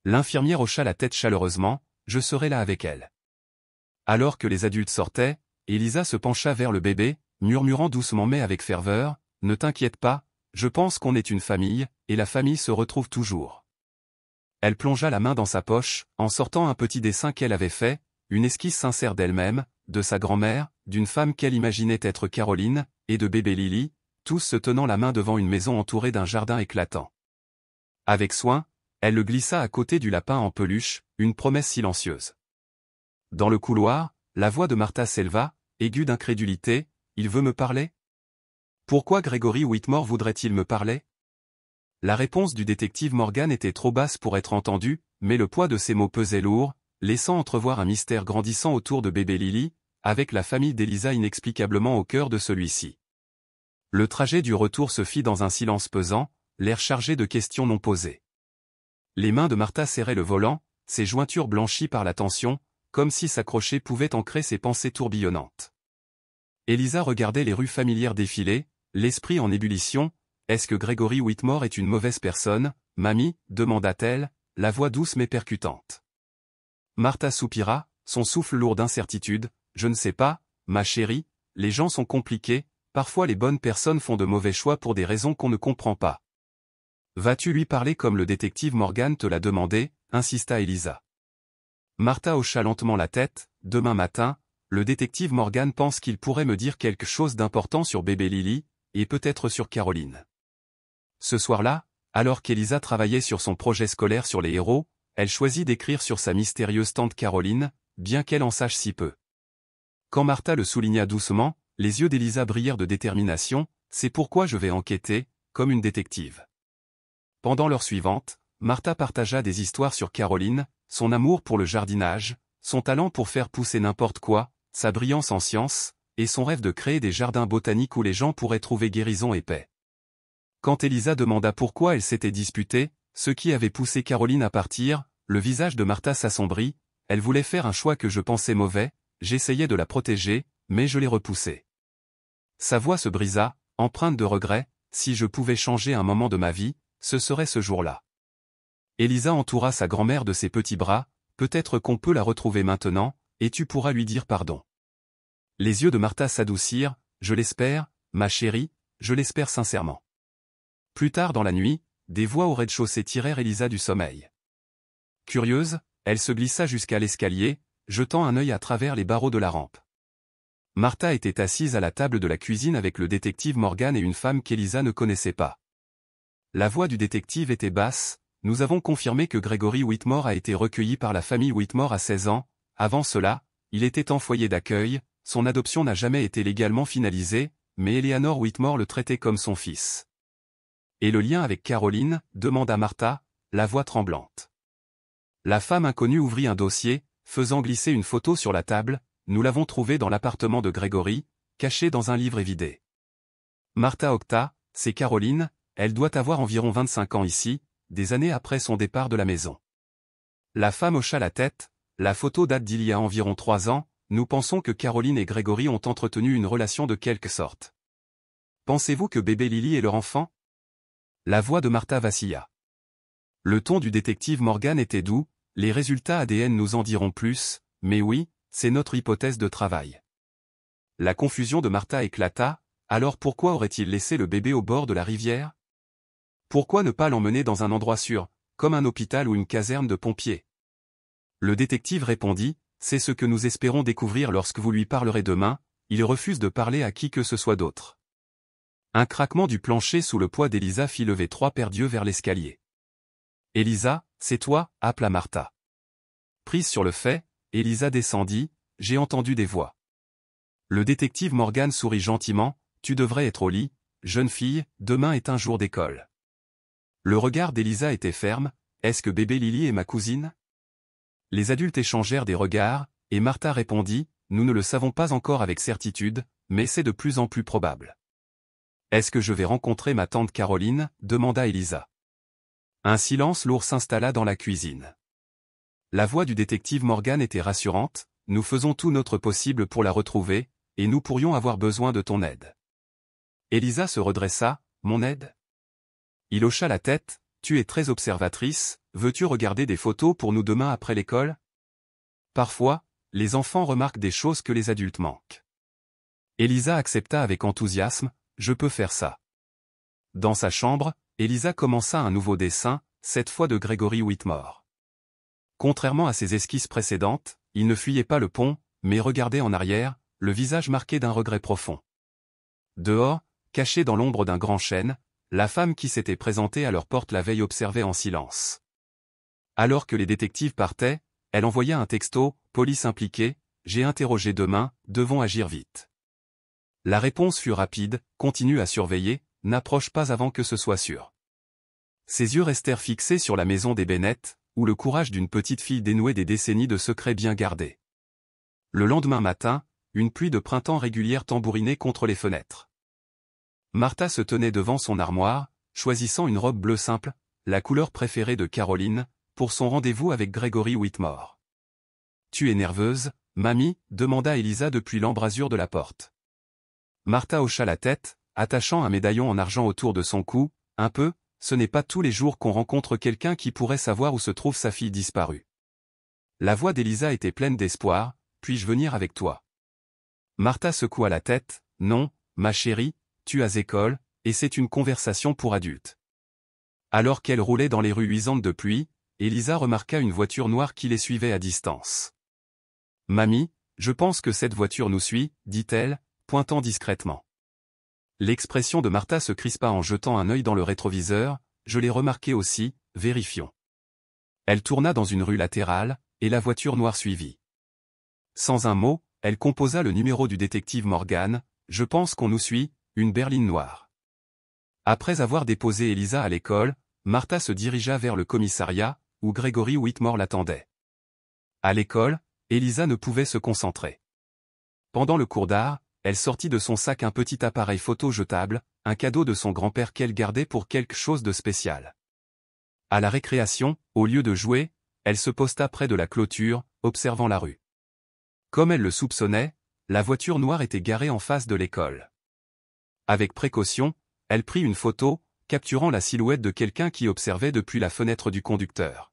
L'infirmière hocha la tête chaleureusement, « Je serai là avec elle. » Alors que les adultes sortaient, Elisa se pencha vers le bébé, murmurant doucement mais avec ferveur, « Ne t'inquiète pas, je pense qu'on est une famille, et la famille se retrouve toujours. » Elle plongea la main dans sa poche, en sortant un petit dessin qu'elle avait fait, une esquisse sincère d'elle-même, de sa grand-mère, d'une femme qu'elle imaginait être Caroline, et de bébé Lily, tous se tenant la main devant une maison entourée d'un jardin éclatant. Avec soin, elle le glissa à côté du lapin en peluche, une promesse silencieuse. Dans le couloir, la voix de Martha s'éleva, aiguë d'incrédulité, « Il veut me parler ? Pourquoi Gregory Whitmore voudrait-il me parler ?» La réponse du détective Morgan était trop basse pour être entendue, mais le poids de ses mots pesait lourd, laissant entrevoir un mystère grandissant autour de bébé Lily, avec la famille d'Elisa inexplicablement au cœur de celui-ci. Le trajet du retour se fit dans un silence pesant, l'air chargé de questions non posées. Les mains de Martha serraient le volant, ses jointures blanchies par la tension, comme si s'accrocher pouvait ancrer ses pensées tourbillonnantes. Elisa regardait les rues familières défiler, l'esprit en ébullition. « Est-ce que Gregory Whitmore est une mauvaise personne, mamie ?» demanda-t-elle, la voix douce mais percutante. Martha soupira, son souffle lourd d'incertitude, « Je ne sais pas, ma chérie, les gens sont compliqués, parfois les bonnes personnes font de mauvais choix pour des raisons qu'on ne comprend pas. » « Vas-tu lui parler comme le détective Morgan te l'a demandé ?» insista Elisa. Martha hocha lentement la tête, « Demain matin, le détective Morgan pense qu'il pourrait me dire quelque chose d'important sur bébé Lily, et peut-être sur Caroline. » Ce soir-là, alors qu'Elisa travaillait sur son projet scolaire sur les héros, elle choisit d'écrire sur sa mystérieuse tante Caroline, bien qu'elle en sache si peu. Quand Martha le souligna doucement, les yeux d'Elisa brillèrent de détermination, « C'est pourquoi je vais enquêter, comme une détective. » Pendant l'heure suivante, Martha partagea des histoires sur Caroline, son amour pour le jardinage, son talent pour faire pousser n'importe quoi, sa brillance en sciences, et son rêve de créer des jardins botaniques où les gens pourraient trouver guérison et paix. Quand Elisa demanda pourquoi elle s'était disputée, ce qui avait poussé Caroline à partir, le visage de Martha s'assombrit. Elle voulait faire un choix que je pensais mauvais, j'essayais de la protéger, mais je l'ai repoussée. Sa voix se brisa, empreinte de regret. Si je pouvais changer un moment de ma vie, ce serait ce jour-là. Elisa entoura sa grand-mère de ses petits bras. Peut-être qu'on peut la retrouver maintenant, et tu pourras lui dire pardon. Les yeux de Martha s'adoucirent. Je l'espère, ma chérie, je l'espère sincèrement. Plus tard dans la nuit, des voix au rez-de-chaussée tirèrent Elisa du sommeil. Curieuse, elle se glissa jusqu'à l'escalier, jetant un œil à travers les barreaux de la rampe. Martha était assise à la table de la cuisine avec le détective Morgan et une femme qu'Elisa ne connaissait pas. La voix du détective était basse. Nous avons confirmé que Gregory Whitmore a été recueilli par la famille Whitmore à 16 ans. Avant cela, il était en foyer d'accueil. Son adoption n'a jamais été légalement finalisée, mais Eleanor Whitmore le traitait comme son fils. Et le lien avec Caroline, demanda Martha, la voix tremblante. La femme inconnue ouvrit un dossier, faisant glisser une photo sur la table. Nous l'avons trouvée dans l'appartement de Gregory, cachée dans un livre évidé. Martha Octa, c'est Caroline, elle doit avoir environ 25 ans ici, des années après son départ de la maison. La femme hocha la tête. La photo date d'il y a environ 3 ans. Nous pensons que Caroline et Gregory ont entretenu une relation de quelque sorte. Pensez-vous que bébé Lily est leur enfant? La voix de Martha vacilla. Le ton du détective Morgan était doux. Les résultats ADN nous en diront plus, mais oui, c'est notre hypothèse de travail. La confusion de Martha éclata. Alors pourquoi aurait-il laissé le bébé au bord de la rivière? Pourquoi ne pas l'emmener dans un endroit sûr, comme un hôpital ou une caserne de pompiers? Le détective répondit, c'est ce que nous espérons découvrir lorsque vous lui parlerez demain. Il refuse de parler à qui que ce soit d'autre. Un craquement du plancher sous le poids d'Elisa fit lever 3 paires d'yeux vers l'escalier. Elisa, c'est toi, appela Martha. Prise sur le fait, Elisa descendit. J'ai entendu des voix. Le détective Morgan sourit gentiment. Tu devrais être au lit, jeune fille, demain est un jour d'école. Le regard d'Elisa était ferme. Est-ce que bébé Lily est ma cousine? Les adultes échangèrent des regards, et Martha répondit, nous ne le savons pas encore avec certitude, mais c'est de plus en plus probable. Est-ce que je vais rencontrer ma tante Caroline? Demanda Elisa. Un silence lourd s'installa dans la cuisine. La voix du détective Morgan était rassurante. Nous faisons tout notre possible pour la retrouver, et nous pourrions avoir besoin de ton aide. Elisa se redressa. Mon aide? Il hocha la tête. Tu es très observatrice. Veux-tu regarder des photos pour nous demain après l'école? Parfois, les enfants remarquent des choses que les adultes manquent. Elisa accepta avec enthousiasme. Je peux faire ça. Dans sa chambre, Elisa commença un nouveau dessin, cette fois de Gregory Whitmore. Contrairement à ses esquisses précédentes, il ne fuyait pas le pont, mais regardait en arrière, le visage marqué d'un regret profond. Dehors, cachée dans l'ombre d'un grand chêne, la femme qui s'était présentée à leur porte la veille observait en silence. Alors que les détectives partaient, elle envoya un texto, police impliquée, j'ai interrogé demain, devons agir vite. La réponse fut rapide, continue à surveiller, n'approche pas avant que ce soit sûr. Ses yeux restèrent fixés sur la maison des Bennett, où le courage d'une petite fille dénouait des décennies de secrets bien gardés. Le lendemain matin, une pluie de printemps régulière tambourinait contre les fenêtres. Martha se tenait devant son armoire, choisissant une robe bleue simple, la couleur préférée de Caroline, pour son rendez-vous avec Gregory Whitmore. « Tu es nerveuse, mamie ?» demanda Elisa depuis l'embrasure de la porte. Martha hocha la tête, attachant un médaillon en argent autour de son cou. Un peu, ce n'est pas tous les jours qu'on rencontre quelqu'un qui pourrait savoir où se trouve sa fille disparue. La voix d'Elisa était pleine d'espoir. Puis-je venir avec toi? Martha secoua la tête. Non, ma chérie, tu as école, et c'est une conversation pour adultes. Alors qu'elle roulait dans les rues luisantes de pluie, Elisa remarqua une voiture noire qui les suivait à distance. Mamie, je pense que cette voiture nous suit, dit-elle, pointant discrètement. L'expression de Martha se crispa en jetant un œil dans le rétroviseur. Je l'ai remarqué aussi, vérifions. Elle tourna dans une rue latérale, et la voiture noire suivit. Sans un mot, elle composa le numéro du détective Morgan. Je pense qu'on nous suit, une berline noire. Après avoir déposé Elisa à l'école, Martha se dirigea vers le commissariat, où Gregory Whitmore l'attendait. À l'école, Elisa ne pouvait se concentrer. Pendant le cours d'art, elle sortit de son sac un petit appareil photo jetable, un cadeau de son grand-père qu'elle gardait pour quelque chose de spécial. À la récréation, au lieu de jouer, elle se posta près de la clôture, observant la rue. Comme elle le soupçonnait, la voiture noire était garée en face de l'école. Avec précaution, elle prit une photo, capturant la silhouette de quelqu'un qui observait depuis la fenêtre du conducteur.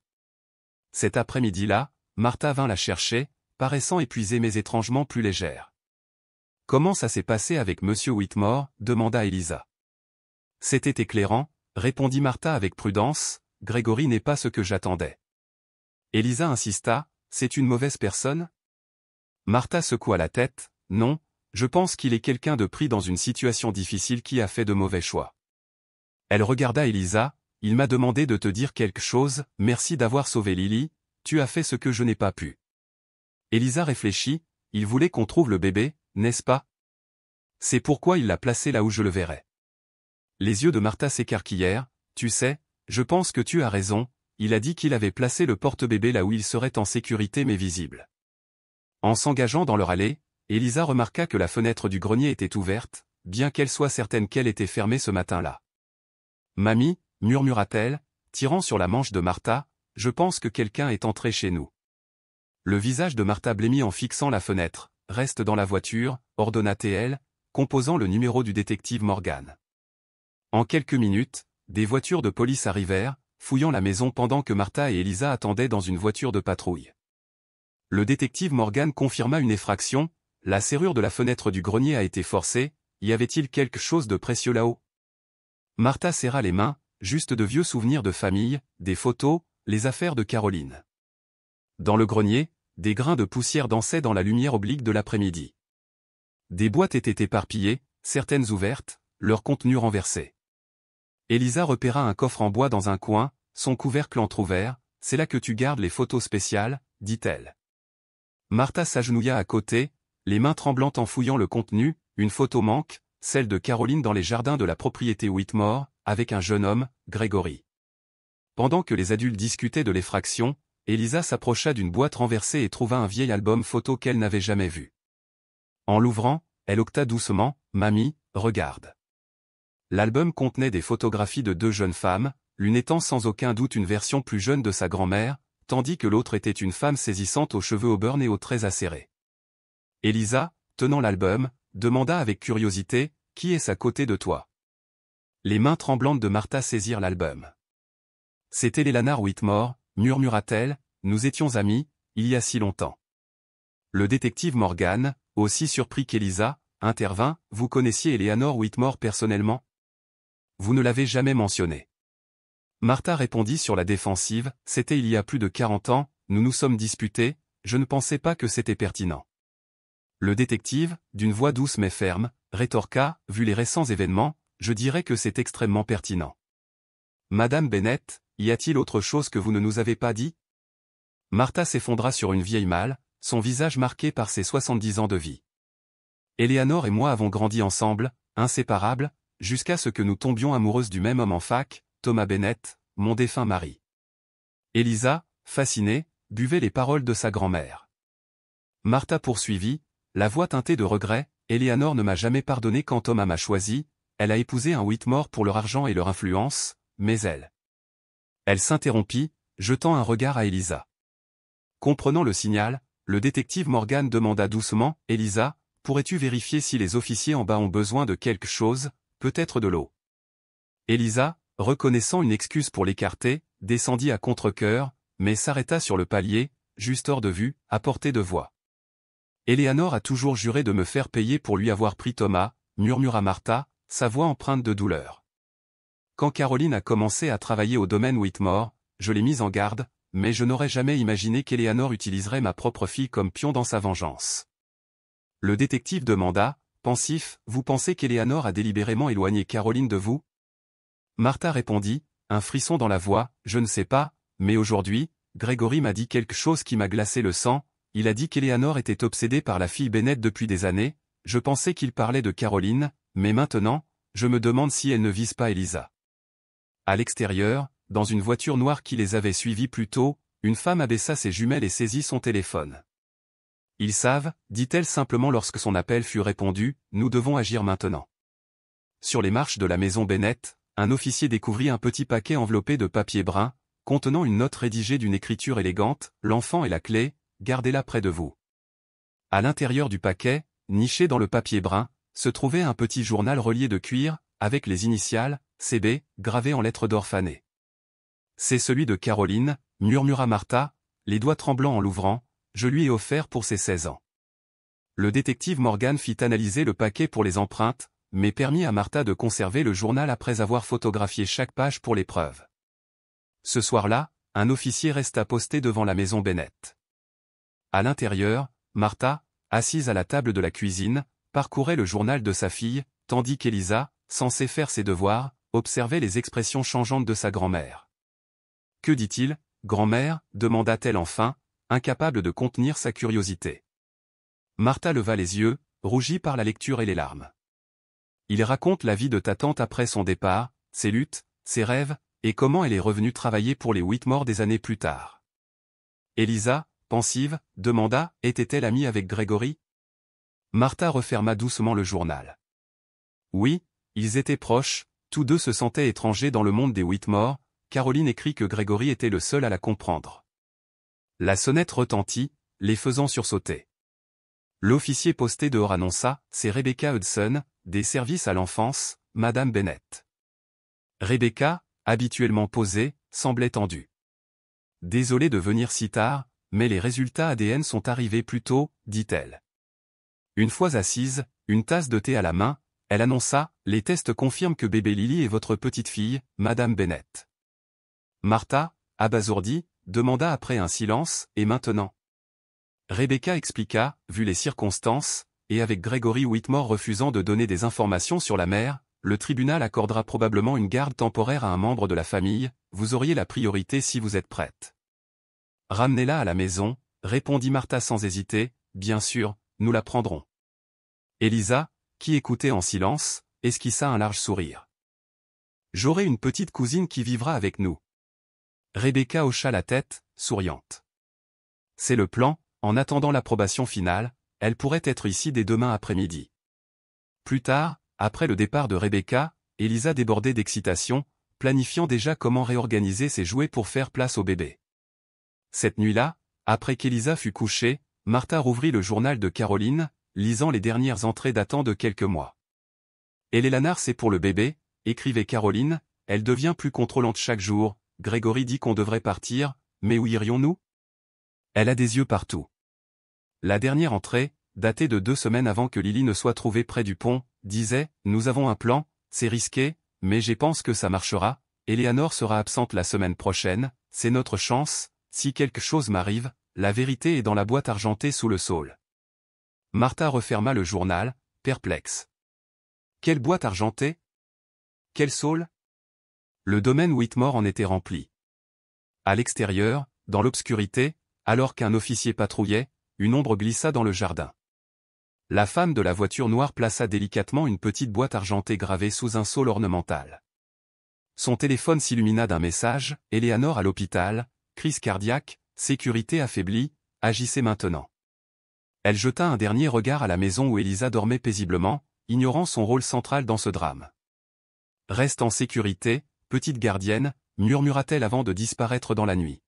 Cet après-midi-là, Martha vint la chercher, paraissant épuisée mais étrangement plus légère. « Comment ça s'est passé avec Monsieur Whitmore » demanda Elisa. « C'était éclairant » répondit Martha avec prudence, « Gregory n'est pas ce que j'attendais. » Elisa insista, « C'est une mauvaise personne » Martha secoua la tête, « Non, je pense qu'il est quelqu'un de pris dans une situation difficile qui a fait de mauvais choix. » Elle regarda Elisa, « Il m'a demandé de te dire quelque chose, merci d'avoir sauvé Lily, tu as fait ce que je n'ai pas pu. » Elisa réfléchit, « Il voulait qu'on trouve le bébé, n'est-ce pas? C'est pourquoi il l'a placé là où je le verrai. » Les yeux de Martha s'écarquillèrent, « Tu sais, je pense que tu as raison, il a dit qu'il avait placé le porte-bébé là où il serait en sécurité mais visible. » En s'engageant dans leur allée, Elisa remarqua que la fenêtre du grenier était ouverte, bien qu'elle soit certaine qu'elle était fermée ce matin-là. « Mamie, » murmura-t-elle, tirant sur la manche de Martha, « je pense que quelqu'un est entré chez nous. » Le visage de Martha blêmit en fixant la fenêtre, « Reste dans la voiture » ordonna-t-elle, composant le numéro du détective Morgan. En quelques minutes, des voitures de police arrivèrent, fouillant la maison pendant que Martha et Elisa attendaient dans une voiture de patrouille. Le détective Morgan confirma une effraction, la serrure de la fenêtre du grenier a été forcée, y avait-il quelque chose de précieux là-haut? Martha serra les mains, juste de vieux souvenirs de famille, des photos, les affaires de Caroline. Dans le grenier, des grains de poussière dansaient dans la lumière oblique de l'après-midi. Des boîtes étaient éparpillées, certaines ouvertes, leur contenu renversé. Elisa repéra un coffre en bois dans un coin, son couvercle entrouvert, « C'est là que tu gardes les photos spéciales » dit-elle. Martha s'agenouilla à côté, les mains tremblantes en fouillant le contenu, une photo manque, celle de Caroline dans les jardins de la propriété Whitmore, avec un jeune homme, Gregory. Pendant que les adultes discutaient de l'effraction, Elisa s'approcha d'une boîte renversée et trouva un vieil album photo qu'elle n'avait jamais vu. En l'ouvrant, elle octa doucement, « Mamie, regarde. » L'album contenait des photographies de deux jeunes femmes, l'une étant sans aucun doute une version plus jeune de sa grand-mère, tandis que l'autre était une femme saisissante aux cheveux auburn et aux traits acérés. Elisa, tenant l'album, demanda avec curiosité, « Qui est à côté de toi ?» Les mains tremblantes de Martha saisirent l'album. « C'était Eleanor Whitmore » murmura-t-elle, « Nous étions amis, il y a si longtemps. » Le détective Morgan, aussi surpris qu'Elisa, intervint, « Vous connaissiez Eleanor Whitmore personnellement? Vous ne l'avez jamais mentionné. » Martha répondit sur la défensive, « C'était il y a plus de 40 ans, nous nous sommes disputés, je ne pensais pas que c'était pertinent. » Le détective, d'une voix douce mais ferme, rétorqua, « Vu les récents événements, je dirais que c'est extrêmement pertinent. » Madame Bennett, y a-t-il autre chose que vous ne nous avez pas dit? Martha s'effondra sur une vieille malle, son visage marqué par ses 70 ans de vie. Eleanor et moi avons grandi ensemble, inséparables, jusqu'à ce que nous tombions amoureuses du même homme en fac, Thomas Bennett, mon défunt mari. Elisa, fascinée, buvait les paroles de sa grand-mère. Martha poursuivit, la voix teintée de regret, Eleanor ne m'a jamais pardonné quand Thomas m'a choisi, elle a épousé un Whitmore pour leur argent et leur influence, mais elle. Elle s'interrompit, jetant un regard à Elisa. Comprenant le signal, le détective Morgan demanda doucement, « Elisa, pourrais-tu vérifier si les officiers en bas ont besoin de quelque chose, peut-être de l'eau ?» Elisa, reconnaissant une excuse pour l'écarter, descendit à contre-cœur, mais s'arrêta sur le palier, juste hors de vue, à portée de voix. « Eleanor a toujours juré de me faire payer pour lui avoir pris Thomas, » murmura Martha, sa voix empreinte de douleur. Quand Caroline a commencé à travailler au domaine Whitmore, je l'ai mise en garde, mais je n'aurais jamais imaginé qu'Eleanor utiliserait ma propre fille comme pion dans sa vengeance. Le détective demanda, pensif, « Vous pensez qu'Eleanor a délibérément éloigné Caroline de vous ?» Martha répondit, un frisson dans la voix, « Je ne sais pas, mais aujourd'hui, Gregory m'a dit quelque chose qui m'a glacé le sang, il a dit qu'Eleanor était obsédée par la fille Bennett depuis des années, je pensais qu'il parlait de Caroline, mais maintenant, je me demande si elle ne vise pas Elisa. » À l'extérieur, dans une voiture noire qui les avait suivis plus tôt, une femme abaissa ses jumelles et saisit son téléphone. Ils savent, dit-elle simplement lorsque son appel fut répondu, nous devons agir maintenant. Sur les marches de la maison Bennett, un officier découvrit un petit paquet enveloppé de papier brun, contenant une note rédigée d'une écriture élégante, l'enfant et la clé, gardez-la près de vous. À l'intérieur du paquet, niché dans le papier brun, se trouvait un petit journal relié de cuir, avec les initiales, CB, gravées en lettres d'or fanées. C'est celui de Caroline, murmura Martha, les doigts tremblants en l'ouvrant, je lui ai offert pour ses 16 ans. Le détective Morgan fit analyser le paquet pour les empreintes, mais permit à Martha de conserver le journal après avoir photographié chaque page pour les preuves. Ce soir-là, un officier resta posté devant la maison Bennett. À l'intérieur, Martha, assise à la table de la cuisine, parcourait le journal de sa fille, tandis qu'Elisa, censée faire ses devoirs, observait les expressions changeantes de sa grand-mère. « Que dit-il, grand-mère » demanda-t-elle enfin, incapable de contenir sa curiosité. Martha leva les yeux, rougie par la lecture et les larmes. « Il raconte la vie de ta tante après son départ, ses luttes, ses rêves, et comment elle est revenue travailler pour les Whitmore des années plus tard. » Elisa, pensive, demanda, était-elle amie avec Gregory? Martha referma doucement le journal. Oui, ils étaient proches, tous deux se sentaient étrangers dans le monde des Whitmore, Caroline écrit que Gregory était le seul à la comprendre. La sonnette retentit, les faisant sursauter. L'officier posté dehors annonça, c'est Rebecca Hudson, des services à l'enfance, Madame Bennett. Rebecca, habituellement posée, semblait tendue. Désolée de venir si tard, mais les résultats ADN sont arrivés plus tôt, dit-elle. Une fois assise, une tasse de thé à la main, elle annonça, les tests confirment que bébé Lily est votre petite fille, Madame Bennett. Martha, abasourdie, demanda après un silence, et maintenant? Rebecca expliqua, vu les circonstances, et avec Gregory Whitmore refusant de donner des informations sur la mère, le tribunal accordera probablement une garde temporaire à un membre de la famille, vous auriez la priorité si vous êtes prête. Ramenez-la à la maison, répondit Martha sans hésiter, bien sûr, nous la prendrons. Elisa, qui écoutait en silence, esquissa un large sourire. J'aurai une petite cousine qui vivra avec nous. Rebecca hocha la tête, souriante. C'est le plan, en attendant l'approbation finale, elle pourrait être ici dès demain après-midi. Plus tard, après le départ de Rebecca, Elisa débordait d'excitation, planifiant déjà comment réorganiser ses jouets pour faire place au bébé. Cette nuit-là, après qu'Elisa fut couchée, Martha rouvrit le journal de Caroline, lisant les dernières entrées datant de quelques mois. Et Eleanor c'est pour le bébé, écrivait Caroline, elle devient plus contrôlante chaque jour, Gregory dit qu'on devrait partir, mais où irions-nous? Elle a des yeux partout. La dernière entrée, datée de 2 semaines avant que Lily ne soit trouvée près du pont, disait, nous avons un plan, c'est risqué, mais je pense que ça marchera, Eleanor sera absente la semaine prochaine, c'est notre chance, si quelque chose m'arrive, la vérité est dans la boîte argentée sous le saule. Martha referma le journal, perplexe. Quelle boîte argentée? Quel saule? Le domaine Whitmore en était rempli. À l'extérieur, dans l'obscurité, alors qu'un officier patrouillait, une ombre glissa dans le jardin. La femme de la voiture noire plaça délicatement une petite boîte argentée gravée sous un saule ornemental. Son téléphone s'illumina d'un message, Eleanor à l'hôpital, crise cardiaque, sécurité affaiblie, agissez maintenant. Elle jeta un dernier regard à la maison où Elisa dormait paisiblement, ignorant son rôle central dans ce drame. Reste en sécurité, petite gardienne, murmura-t-elle avant de disparaître dans la nuit.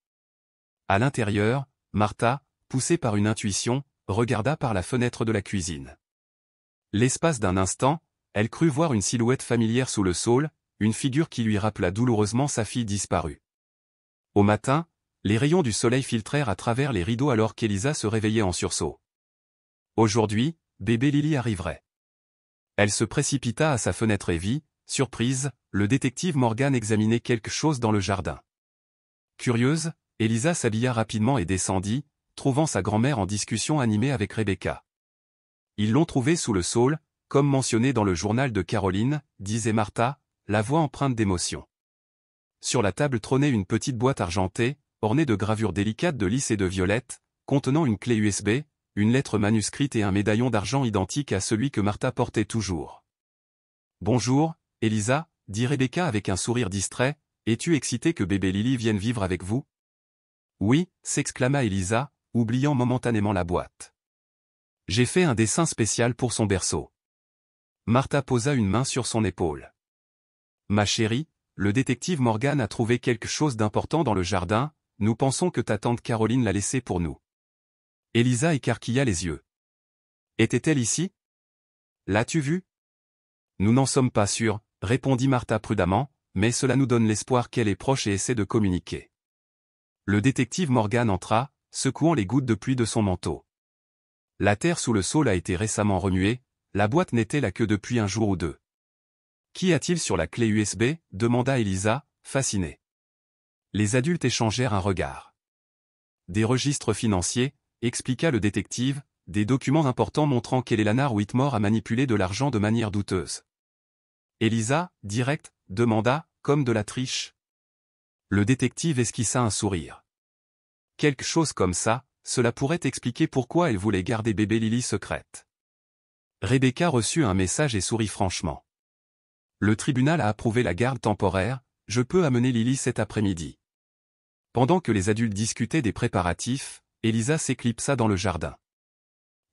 À l'intérieur, Martha, poussée par une intuition, regarda par la fenêtre de la cuisine. L'espace d'un instant, elle crut voir une silhouette familière sous le saule, une figure qui lui rappela douloureusement sa fille disparue. Au matin, les rayons du soleil filtrèrent à travers les rideaux alors qu'Elisa se réveillait en sursaut. Aujourd'hui, bébé Lily arriverait. Elle se précipita à sa fenêtre et vit, surprise, le détective Morgan examiner quelque chose dans le jardin. Curieuse, Elisa s'habilla rapidement et descendit, trouvant sa grand-mère en discussion animée avec Rebecca. Ils l'ont trouvée sous le saule, comme mentionné dans le journal de Caroline, disait Martha, la voix empreinte d'émotion. Sur la table trônait une petite boîte argentée, ornée de gravures délicates de lys et de violettes, contenant une clé USB, une lettre manuscrite et un médaillon d'argent identique à celui que Martha portait toujours. « Bonjour, Elisa » dit Rebecca avec un sourire distrait, es-tu excité que bébé Lily vienne vivre avec vous? Oui, s'exclama Elisa, oubliant momentanément la boîte. J'ai fait un dessin spécial pour son berceau. Martha posa une main sur son épaule. Ma chérie, le détective Morgan a trouvé quelque chose d'important dans le jardin, nous pensons que ta tante Caroline l'a laissé pour nous. Elisa écarquilla les yeux. Était-elle ici? L'as-tu vue? Nous n'en sommes pas sûrs, répondit Martha prudemment, mais cela nous donne l'espoir qu'elle est proche et essaie de communiquer. Le détective Morgan entra, secouant les gouttes de pluie de son manteau. La terre sous le sol a été récemment remuée, la boîte n'était là que depuis un jour ou deux. Qu'y a-t-il sur la clé USB? Demanda Elisa, fascinée. Les adultes échangèrent un regard. Des registres financiers, expliqua le détective, des documents importants montrant qu'Eleanor Whitmore a manipulé de l'argent de manière douteuse. Elisa, direct, demanda, comme de la triche. Le détective esquissa un sourire. Quelque chose comme ça, cela pourrait expliquer pourquoi elle voulait garder bébé Lily secrète. Rebecca reçut un message et sourit franchement. Le tribunal a approuvé la garde temporaire, je peux amener Lily cet après-midi. Pendant que les adultes discutaient des préparatifs, Elisa s'éclipsa dans le jardin.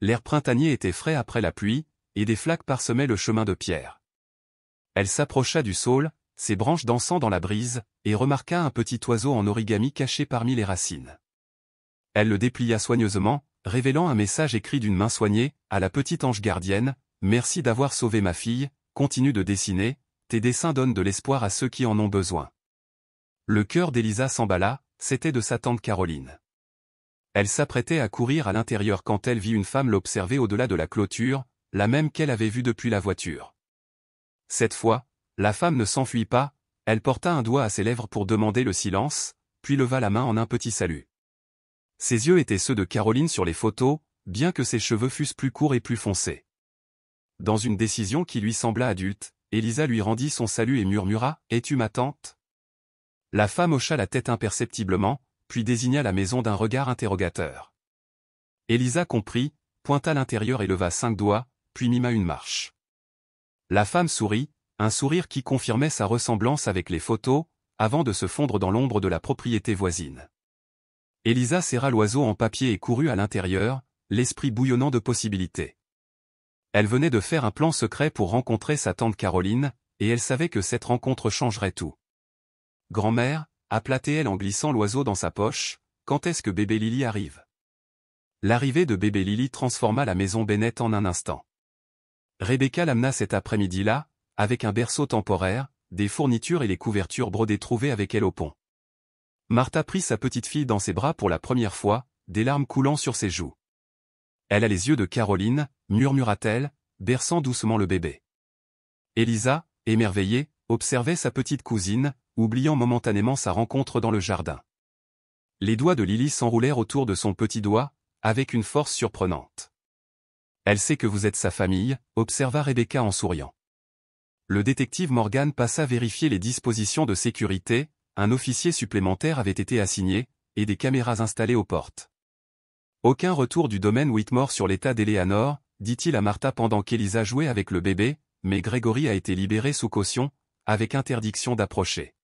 L'air printanier était frais après la pluie, et des flaques parsemaient le chemin de pierre. Elle s'approcha du saule, ses branches dansant dans la brise, et remarqua un petit oiseau en origami caché parmi les racines. Elle le déplia soigneusement, révélant un message écrit d'une main soignée, à la petite ange gardienne, « Merci d'avoir sauvé ma fille, continue de dessiner, tes dessins donnent de l'espoir à ceux qui en ont besoin. » Le cœur d'Elisa s'emballa, c'était de sa tante Caroline. Elle s'apprêtait à courir à l'intérieur quand elle vit une femme l'observer au-delà de la clôture, la même qu'elle avait vue depuis la voiture. Cette fois, la femme ne s'enfuit pas, elle porta un doigt à ses lèvres pour demander le silence, puis leva la main en un petit salut. Ses yeux étaient ceux de Caroline sur les photos, bien que ses cheveux fussent plus courts et plus foncés. Dans une décision qui lui sembla adulte, Elisa lui rendit son salut et murmura « Es-tu ma tante ?» La femme hocha la tête imperceptiblement, puis désigna la maison d'un regard interrogateur. Elisa comprit, pointa l'intérieur et leva 5 doigts, puis mima une marche. La femme sourit, un sourire qui confirmait sa ressemblance avec les photos, avant de se fondre dans l'ombre de la propriété voisine. Elisa serra l'oiseau en papier et courut à l'intérieur, l'esprit bouillonnant de possibilités. Elle venait de faire un plan secret pour rencontrer sa tante Caroline, et elle savait que cette rencontre changerait tout. « Grand-mère » appela-t-elle en glissant l'oiseau dans sa poche, « quand est-ce que bébé Lily arrive ?» L'arrivée de bébé Lily transforma la maison Bennett en un instant. Rebecca l'amena cet après-midi-là, avec un berceau temporaire, des fournitures et les couvertures brodées trouvées avec elle au pont. Martha prit sa petite fille dans ses bras pour la première fois, des larmes coulant sur ses joues. Elle a les yeux de Caroline, murmura-t-elle, berçant doucement le bébé. Elisa, émerveillée, observait sa petite cousine, oubliant momentanément sa rencontre dans le jardin. Les doigts de Lily s'enroulèrent autour de son petit doigt, avec une force surprenante. Elle sait que vous êtes sa famille, observa Rebecca en souriant. Le détective Morgan passa vérifier les dispositions de sécurité, un officier supplémentaire avait été assigné, et des caméras installées aux portes. Aucun retour du domaine Whitmore sur l'état d'Eleanor, dit-il à Martha pendant qu'Elisa jouait avec le bébé, mais Gregory a été libéré sous caution, avec interdiction d'approcher.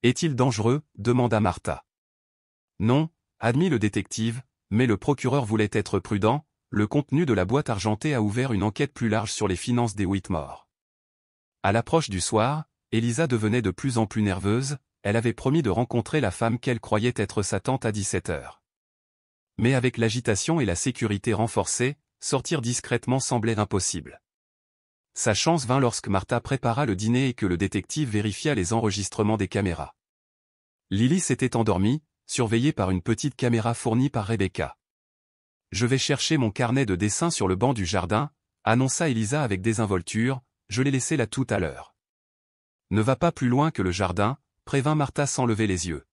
Est-il dangereux? Demanda Martha. Non, admit le détective, mais le procureur voulait être prudent, le contenu de la boîte argentée a ouvert une enquête plus large sur les finances des Whitmore. À l'approche du soir, Elisa devenait de plus en plus nerveuse, elle avait promis de rencontrer la femme qu'elle croyait être sa tante à 17h. Mais avec l'agitation et la sécurité renforcée, sortir discrètement semblait impossible. Sa chance vint lorsque Martha prépara le dîner et que le détective vérifia les enregistrements des caméras. Lily s'était endormie, surveillée par une petite caméra fournie par Rebecca. « Je vais chercher mon carnet de dessin sur le banc du jardin », annonça Elisa avec désinvolture, « je l'ai laissé là tout à l'heure. » « Ne va pas plus loin que le jardin », prévint Martha sans lever les yeux.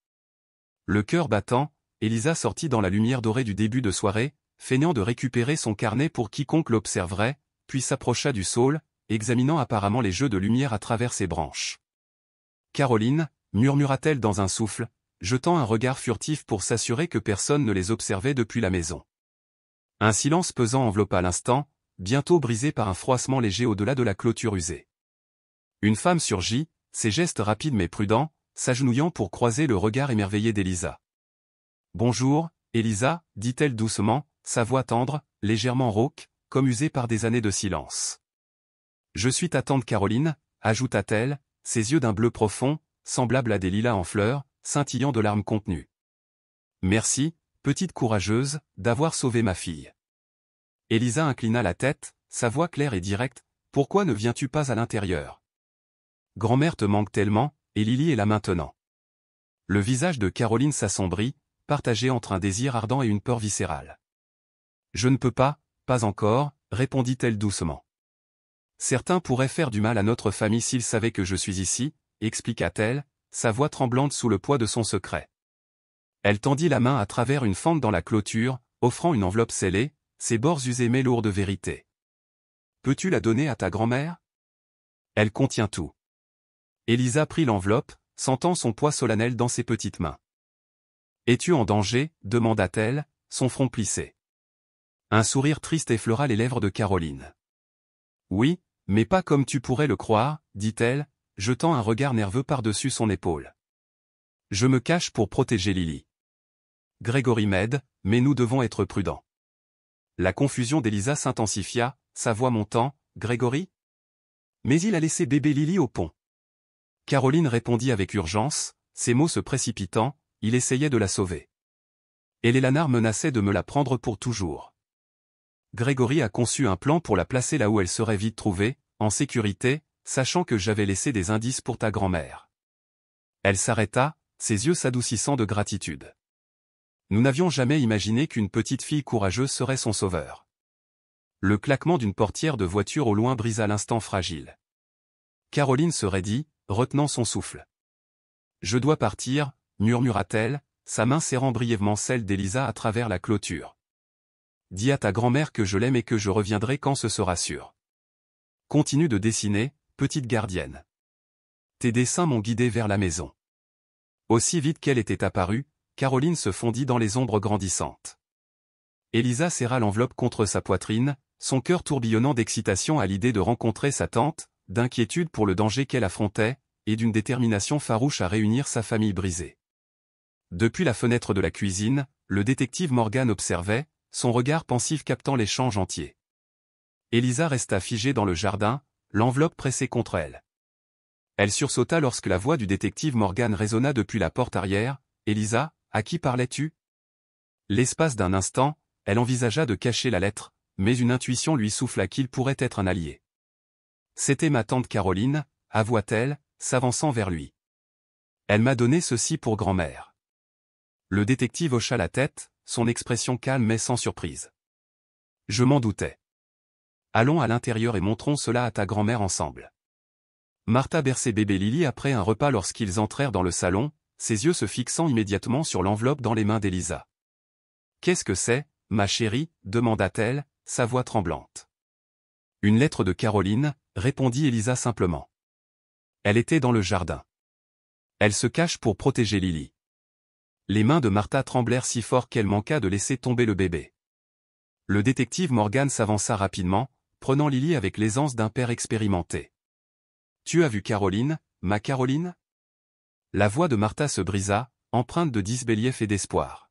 Le cœur battant, Elisa sortit dans la lumière dorée du début de soirée, feignant de récupérer son carnet pour quiconque l'observerait, puis s'approcha du saule, examinant apparemment les jeux de lumière à travers ses branches. « Caroline » murmura-t-elle dans un souffle, jetant un regard furtif pour s'assurer que personne ne les observait depuis la maison. Un silence pesant enveloppa l'instant, bientôt brisé par un froissement léger au-delà de la clôture usée. Une femme surgit, ses gestes rapides mais prudents, s'agenouillant pour croiser le regard émerveillé d'Elisa. « Bonjour, Elisa, dit-elle doucement, sa voix tendre, légèrement rauque, comme usée par des années de silence. « Je suis ta tante Caroline, ajouta-t-elle, ses yeux d'un bleu profond, semblables à des lilas en fleurs, scintillant de larmes contenues. « Merci, petite courageuse, d'avoir sauvé ma fille. » Elisa inclina la tête, sa voix claire et directe. « Pourquoi ne viens-tu pas à l'intérieur? Grand-mère te manque tellement, et Lily est là maintenant. » Le visage de Caroline s'assombrit, partagé entre un désir ardent et une peur viscérale. « Je ne peux pas encore, répondit-elle doucement. « Certains pourraient faire du mal à notre famille s'ils savaient que je suis ici, expliqua-t-elle, sa voix tremblante sous le poids de son secret. Elle tendit la main à travers une fente dans la clôture, offrant une enveloppe scellée, ses bords usés mais lourds de vérité. « Peux-tu la donner à ta grand-mère? Elle contient tout. » Elisa prit l'enveloppe, sentant son poids solennel dans ses petites mains. « Es-tu en danger? Demanda-t-elle, son front plissé. Un sourire triste effleura les lèvres de Caroline. « Oui, mais pas comme tu pourrais le croire, dit-elle, jetant un regard nerveux par-dessus son épaule. « Je me cache pour protéger Lily. Grégory m'aide, mais nous devons être prudents. » La confusion d'Elisa s'intensifia, sa voix montant. « Grégory? Mais il a laissé bébé Lily au pont. » Caroline répondit avec urgence, ses mots se précipitant. Il essayait de la sauver. Et les Lanard menaçaient de me la prendre pour toujours. Grégory a conçu un plan pour la placer là où elle serait vite trouvée, en sécurité, sachant que j'avais laissé des indices pour ta grand-mère. Elle s'arrêta, ses yeux s'adoucissant de gratitude. Nous n'avions jamais imaginé qu'une petite fille courageuse serait son sauveur. Le claquement d'une portière de voiture au loin brisa l'instant fragile. Caroline se raidit, retenant son souffle. « Je dois partir, » murmura-t-elle, sa main serrant brièvement celle d'Elisa à travers la clôture. « Dis à ta grand-mère que je l'aime et que je reviendrai quand ce sera sûr. Continue de dessiner, petite gardienne. Tes dessins m'ont guidé vers la maison. » Aussi vite qu'elle était apparue, Caroline se fondit dans les ombres grandissantes. Elisa serra l'enveloppe contre sa poitrine, son cœur tourbillonnant d'excitation à l'idée de rencontrer sa tante, d'inquiétude pour le danger qu'elle affrontait, et d'une détermination farouche à réunir sa famille brisée. Depuis la fenêtre de la cuisine, le détective Morgan observait, son regard pensif captant l'échange entier. Elisa resta figée dans le jardin, l'enveloppe pressée contre elle. Elle sursauta lorsque la voix du détective Morgan résonna depuis la porte arrière. « Elisa, à qui parlais-tu » L'espace d'un instant, elle envisagea de cacher la lettre, mais une intuition lui souffla qu'il pourrait être un allié. « C'était ma tante Caroline, avoua-t-elle, s'avançant vers lui. Elle m'a donné ceci pour grand-mère. » Le détective hocha la tête, son expression calme mais sans surprise. « Je m'en doutais. Allons à l'intérieur et montrons cela à ta grand-mère ensemble. » Martha berçait bébé Lily après un repas lorsqu'ils entrèrent dans le salon, ses yeux se fixant immédiatement sur l'enveloppe dans les mains d'Elisa. « Qu'est-ce que c'est, ma chérie » demanda-t-elle, sa voix tremblante. « Une lettre de Caroline » répondit Elisa simplement. Elle était dans le jardin. Elle se cache pour protéger Lily. Les mains de Martha tremblèrent si fort qu'elle manqua de laisser tomber le bébé. Le détective Morgan s'avança rapidement, prenant Lily avec l'aisance d'un père expérimenté. « Tu as vu Caroline, ma Caroline » La voix de Martha se brisa, empreinte de disbelief et d'espoir.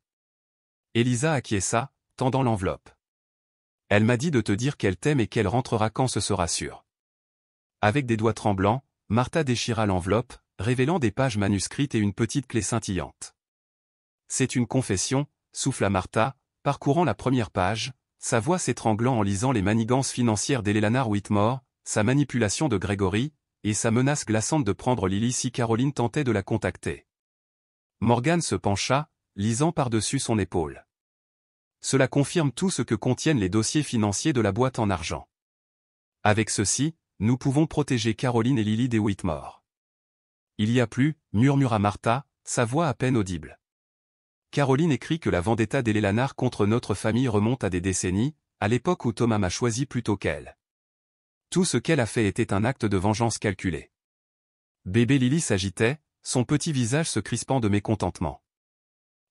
Elisa acquiesça, tendant l'enveloppe. « Elle m'a dit de te dire qu'elle t'aime et qu'elle rentrera quand ce sera sûr. » Avec des doigts tremblants, Martha déchira l'enveloppe, révélant des pages manuscrites et une petite clé scintillante. « C'est une confession » souffla Martha, parcourant la première page, sa voix s'étranglant en lisant les manigances financières d'Eleanor Whitmore, sa manipulation de Grégory, et sa menace glaçante de prendre Lily si Caroline tentait de la contacter. Morgan se pencha, lisant par-dessus son épaule. « Cela confirme tout ce que contiennent les dossiers financiers de la boîte en argent. Avec ceci, nous pouvons protéger Caroline et Lily des Whitmore. »« Il y a plus » murmura Martha, sa voix à peine audible. Caroline écrit que la vendetta d'Eleanor contre notre famille remonte à des décennies, à l'époque où Thomas m'a choisi plutôt qu'elle. Tout ce qu'elle a fait était un acte de vengeance calculé. Bébé Lily s'agitait, son petit visage se crispant de mécontentement.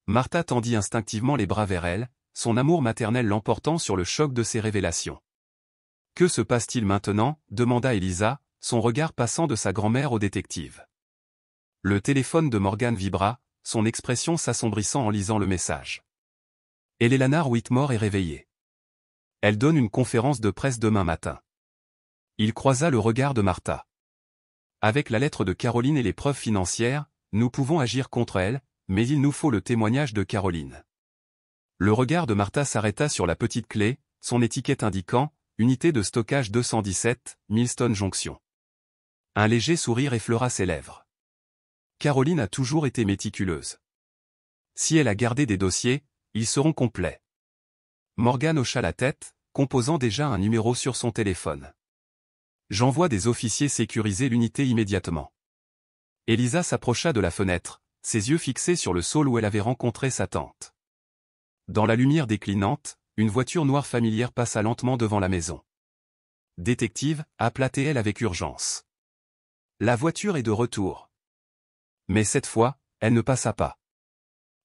Martha tendit instinctivement les bras vers elle, son amour maternel l'emportant sur le choc de ses révélations. « Que se passe-t-il maintenant » demanda Elisa, son regard passant de sa grand-mère au détective. Le téléphone de Morgan vibra, son expression s'assombrissant en lisant le message. Eleanor Whitmore est réveillée. Elle donne une conférence de presse demain matin. Il croisa le regard de Martha. Avec la lettre de Caroline et les preuves financières, nous pouvons agir contre elle, mais il nous faut le témoignage de Caroline. Le regard de Martha s'arrêta sur la petite clé, son étiquette indiquant « Unité de stockage 217, Millstone Jonction ». Un léger sourire effleura ses lèvres. Caroline a toujours été méticuleuse. Si elle a gardé des dossiers, ils seront complets. Morgan hocha la tête, composant déjà un numéro sur son téléphone. J'envoie des officiers sécuriser l'unité immédiatement. Elisa s'approcha de la fenêtre, ses yeux fixés sur le saule où elle avait rencontré sa tante. Dans la lumière déclinante, une voiture noire familière passa lentement devant la maison. Détective, appela-t-elle avec urgence. La voiture est de retour. Mais cette fois, elle ne passa pas.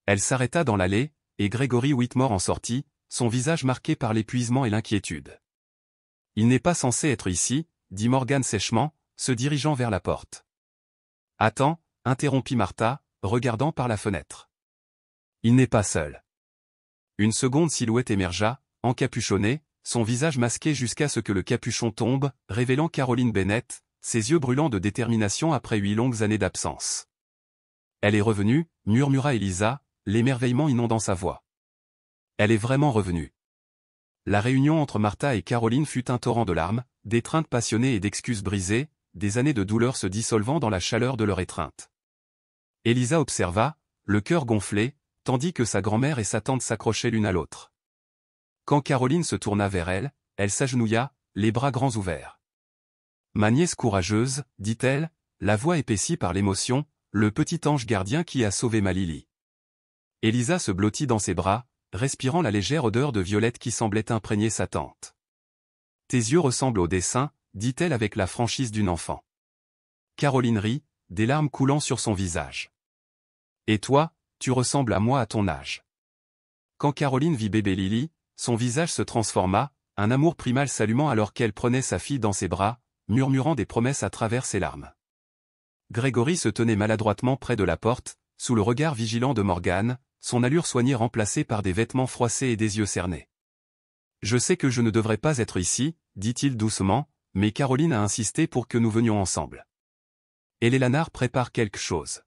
Elle s'arrêta dans l'allée, et Gregory Whitmore en sortit, son visage marqué par l'épuisement et l'inquiétude. Il n'est pas censé être ici, dit Morgan sèchement, se dirigeant vers la porte. Attends, interrompit Martha, regardant par la fenêtre. Il n'est pas seul. Une seconde silhouette émergea, encapuchonnée, son visage masqué jusqu'à ce que le capuchon tombe, révélant Caroline Bennett, ses yeux brûlants de détermination après 8 longues années d'absence. Elle est revenue, murmura Elisa, l'émerveillement inondant sa voix. Elle est vraiment revenue. La réunion entre Martha et Caroline fut un torrent de larmes, d'étreintes passionnées et d'excuses brisées, des années de douleur se dissolvant dans la chaleur de leur étreinte. Elisa observa, le cœur gonflé, tandis que sa grand-mère et sa tante s'accrochaient l'une à l'autre. Quand Caroline se tourna vers elle, elle s'agenouilla, les bras grands ouverts. « Ma nièce courageuse, dit-elle, la voix épaissie par l'émotion, le petit ange gardien qui a sauvé ma Lily. » Elisa se blottit dans ses bras, respirant la légère odeur de violette qui semblait imprégner sa tante. « Tes yeux ressemblent au dessin, dit-elle avec la franchise d'une enfant. Caroline rit, des larmes coulant sur son visage. « Et toi, tu ressembles à moi à ton âge. » Quand Caroline vit bébé Lily, son visage se transforma, un amour primal s'allumant alors qu'elle prenait sa fille dans ses bras, murmurant des promesses à travers ses larmes. Gregory se tenait maladroitement près de la porte, sous le regard vigilant de Morgan, son allure soignée remplacée par des vêtements froissés et des yeux cernés. « Je sais que je ne devrais pas être ici, dit-il doucement, mais Caroline a insisté pour que nous venions ensemble. Eleanor prépare quelque chose. »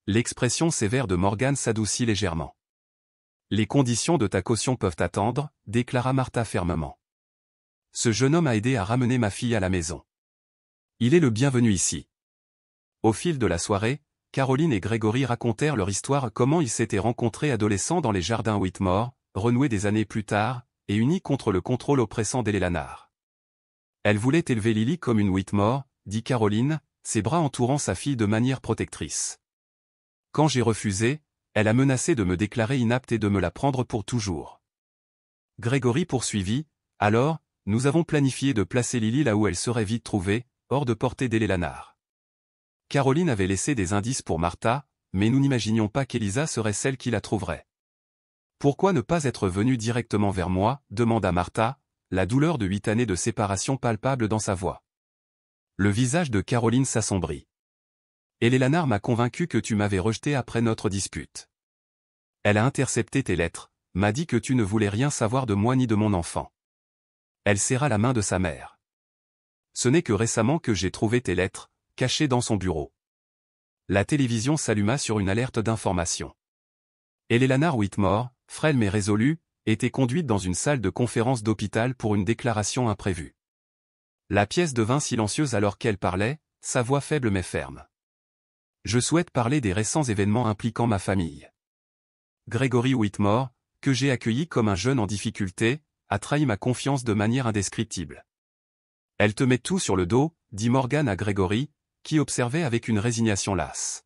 L'expression sévère de Morgan s'adoucit légèrement. « Les conditions de ta caution peuvent attendre, déclara Martha fermement. Ce jeune homme a aidé à ramener ma fille à la maison. Il est le bienvenu ici. » Au fil de la soirée, Caroline et Gregory racontèrent leur histoire, comment ils s'étaient rencontrés adolescents dans les jardins Whitmore, renoués des années plus tard, et unis contre le contrôle oppressant d'Eleanor. Elle voulait élever Lily comme une Whitmore, dit Caroline, ses bras entourant sa fille de manière protectrice. Quand j'ai refusé, elle a menacé de me déclarer inapte et de me la prendre pour toujours. Gregory poursuivit, alors, nous avons planifié de placer Lily là où elle serait vite trouvée, hors de portée d'Eleanor. Caroline avait laissé des indices pour Martha, mais nous n'imaginions pas qu'Elisa serait celle qui la trouverait. Pourquoi ne pas être venue directement vers moi, demanda Martha, la douleur de 8 années de séparation palpable dans sa voix. Le visage de Caroline s'assombrit. Eleanor m'a convaincu que tu m'avais rejeté après notre dispute. Elle a intercepté tes lettres, m'a dit que tu ne voulais rien savoir de moi ni de mon enfant. Elle serra la main de sa mère. Ce n'est que récemment que j'ai trouvé tes lettres, cachées dans son bureau. La télévision s'alluma sur une alerte d'information. Eleanor Whitmore, frêle mais résolue, était conduite dans une salle de conférence d'hôpital pour une déclaration imprévue. La pièce devint silencieuse alors qu'elle parlait, sa voix faible mais ferme. Je souhaite parler des récents événements impliquant ma famille. Gregory Whitmore, que j'ai accueilli comme un jeune en difficulté, a trahi ma confiance de manière indescriptible. Elle te met tout sur le dos, dit Morgan à Gregory, qui observait avec une résignation lasse.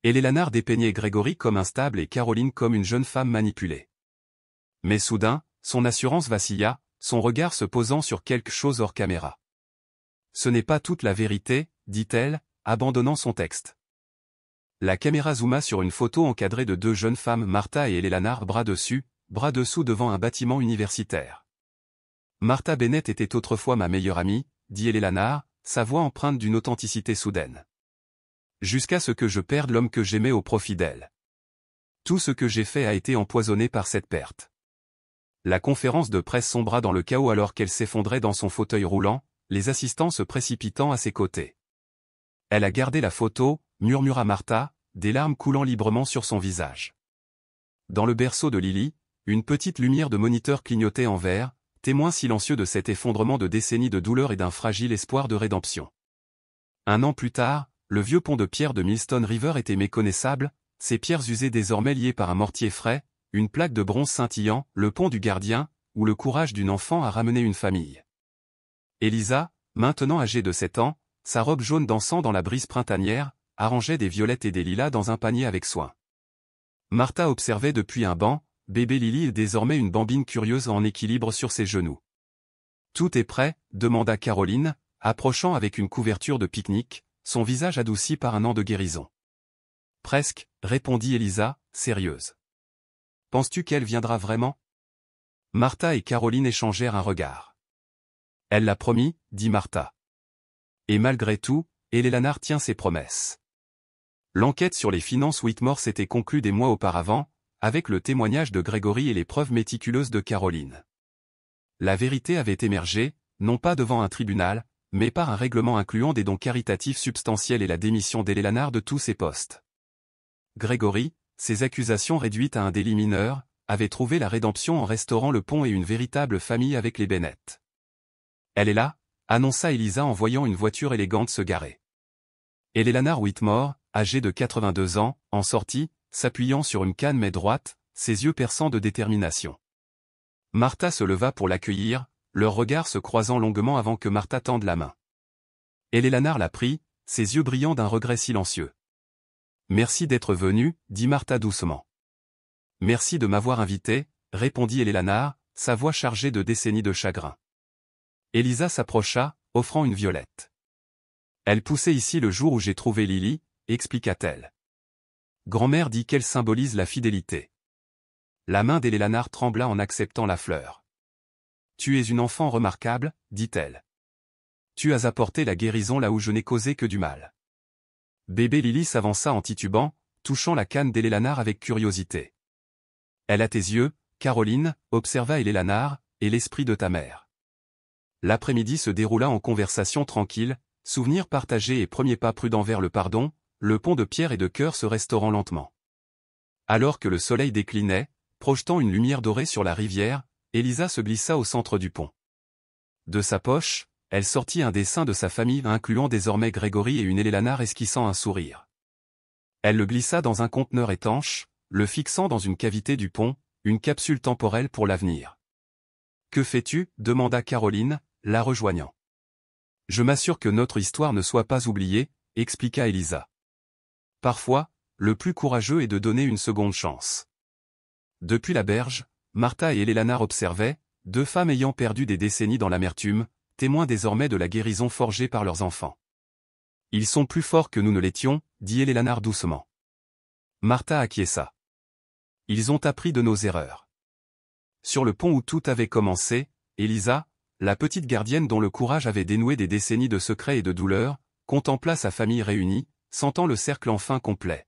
Eleanor dépeignait Gregory comme instable et Caroline comme une jeune femme manipulée. Mais soudain, son assurance vacilla, son regard se posant sur quelque chose hors caméra. Ce n'est pas toute la vérité, dit-elle, abandonnant son texte. La caméra zooma sur une photo encadrée de 2 jeunes femmes, Martha et Eleanor, bras dessus, bras dessous devant un bâtiment universitaire. Martha Bennett était autrefois ma meilleure amie, dit Eleanor, sa voix empreinte d'une authenticité soudaine. Jusqu'à ce que je perde l'homme que j'aimais au profit d'elle. Tout ce que j'ai fait a été empoisonné par cette perte. La conférence de presse sombra dans le chaos alors qu'elle s'effondrait dans son fauteuil roulant, les assistants se précipitant à ses côtés. Elle a gardé la photo, murmura Martha, des larmes coulant librement sur son visage. Dans le berceau de Lily, une petite lumière de moniteur clignotait en vert, témoin silencieux de cet effondrement de décennies de douleur et d'un fragile espoir de rédemption. Un an plus tard, le vieux pont de pierre de Millstone River était méconnaissable, ses pierres usées désormais liées par un mortier frais, une plaque de bronze scintillant, le pont du gardien, où le courage d'une enfant a ramené une famille. Elisa, maintenant âgée de 7 ans, sa robe jaune dansant dans la brise printanière, arrangeait des violettes et des lilas dans un panier avec soin. Martha observait depuis un banc, bébé Lily est désormais une bambine curieuse en équilibre sur ses genoux. « Tout est prêt ?» demanda Caroline, approchant avec une couverture de pique-nique, son visage adouci par un an de guérison. « Presque » répondit Elisa, sérieuse. « Penses-tu qu'elle viendra vraiment ?» Martha et Caroline échangèrent un regard. « Elle l'a promis » dit Martha. Et malgré tout, Eleanor tient ses promesses. L'enquête sur les finances Whitmore s'était conclue des mois auparavant, avec le témoignage de Gregory et les preuves méticuleuses de Caroline. La vérité avait émergé, non pas devant un tribunal, mais par un règlement incluant des dons caritatifs substantiels et la démission d'Eleanor de tous ses postes. Gregory, ses accusations réduites à un délit mineur, avait trouvé la rédemption en restaurant le pont et une véritable famille avec les Bennett. « Elle est là », annonça Elisa en voyant une voiture élégante se garer. Eleanor Whitmore, âgée de 82 ans, en sortit, s'appuyant sur une canne mais droite, ses yeux perçants de détermination. Martha se leva pour l'accueillir, leurs regards se croisant longuement avant que Martha tende la main. Eleanor la prit, ses yeux brillant d'un regret silencieux. « Merci d'être venu, dit Martha doucement. « Merci de m'avoir invité, répondit Eleanor, sa voix chargée de décennies de chagrin. Elisa s'approcha, offrant une violette. « Elle poussait ici le jour où j'ai trouvé Lily, expliqua-t-elle. Grand-mère dit qu'elle symbolise la fidélité. » La main d'Eleanor trembla en acceptant la fleur. « Tu es une enfant remarquable, dit-elle. Tu as apporté la guérison là où je n'ai causé que du mal. » Bébé Lily s'avança en titubant, touchant la canne d'Eleanor avec curiosité. « Elle a tes yeux, Caroline, observa Eleanor, et l'esprit de ta mère. » L'après-midi se déroula en conversation tranquille, souvenirs partagés et premiers pas prudents vers le pardon, le pont de pierre et de cœur se restaurant lentement. Alors que le soleil déclinait, projetant une lumière dorée sur la rivière, Elisa se glissa au centre du pont. De sa poche, elle sortit un dessin de sa famille incluant désormais Gregory et une Eleanor esquissant un sourire. Elle le glissa dans un conteneur étanche, le fixant dans une cavité du pont, une capsule temporelle pour l'avenir. « Que fais-tu » demanda Caroline, la rejoignant. « Je m'assure que notre histoire ne soit pas oubliée, » expliqua Elisa. « Parfois, le plus courageux est de donner une seconde chance. » Depuis la berge, Martha et Eleanor observaient, deux femmes ayant perdu des décennies dans l'amertume, témoins désormais de la guérison forgée par leurs enfants. « Ils sont plus forts que nous ne l'étions, » dit Eleanor doucement. Martha acquiesça. « Ils ont appris de nos erreurs. » Sur le pont où tout avait commencé, Elisa, la petite gardienne dont le courage avait dénoué des décennies de secrets et de douleurs, contempla sa famille réunie, sentant le cercle enfin complet.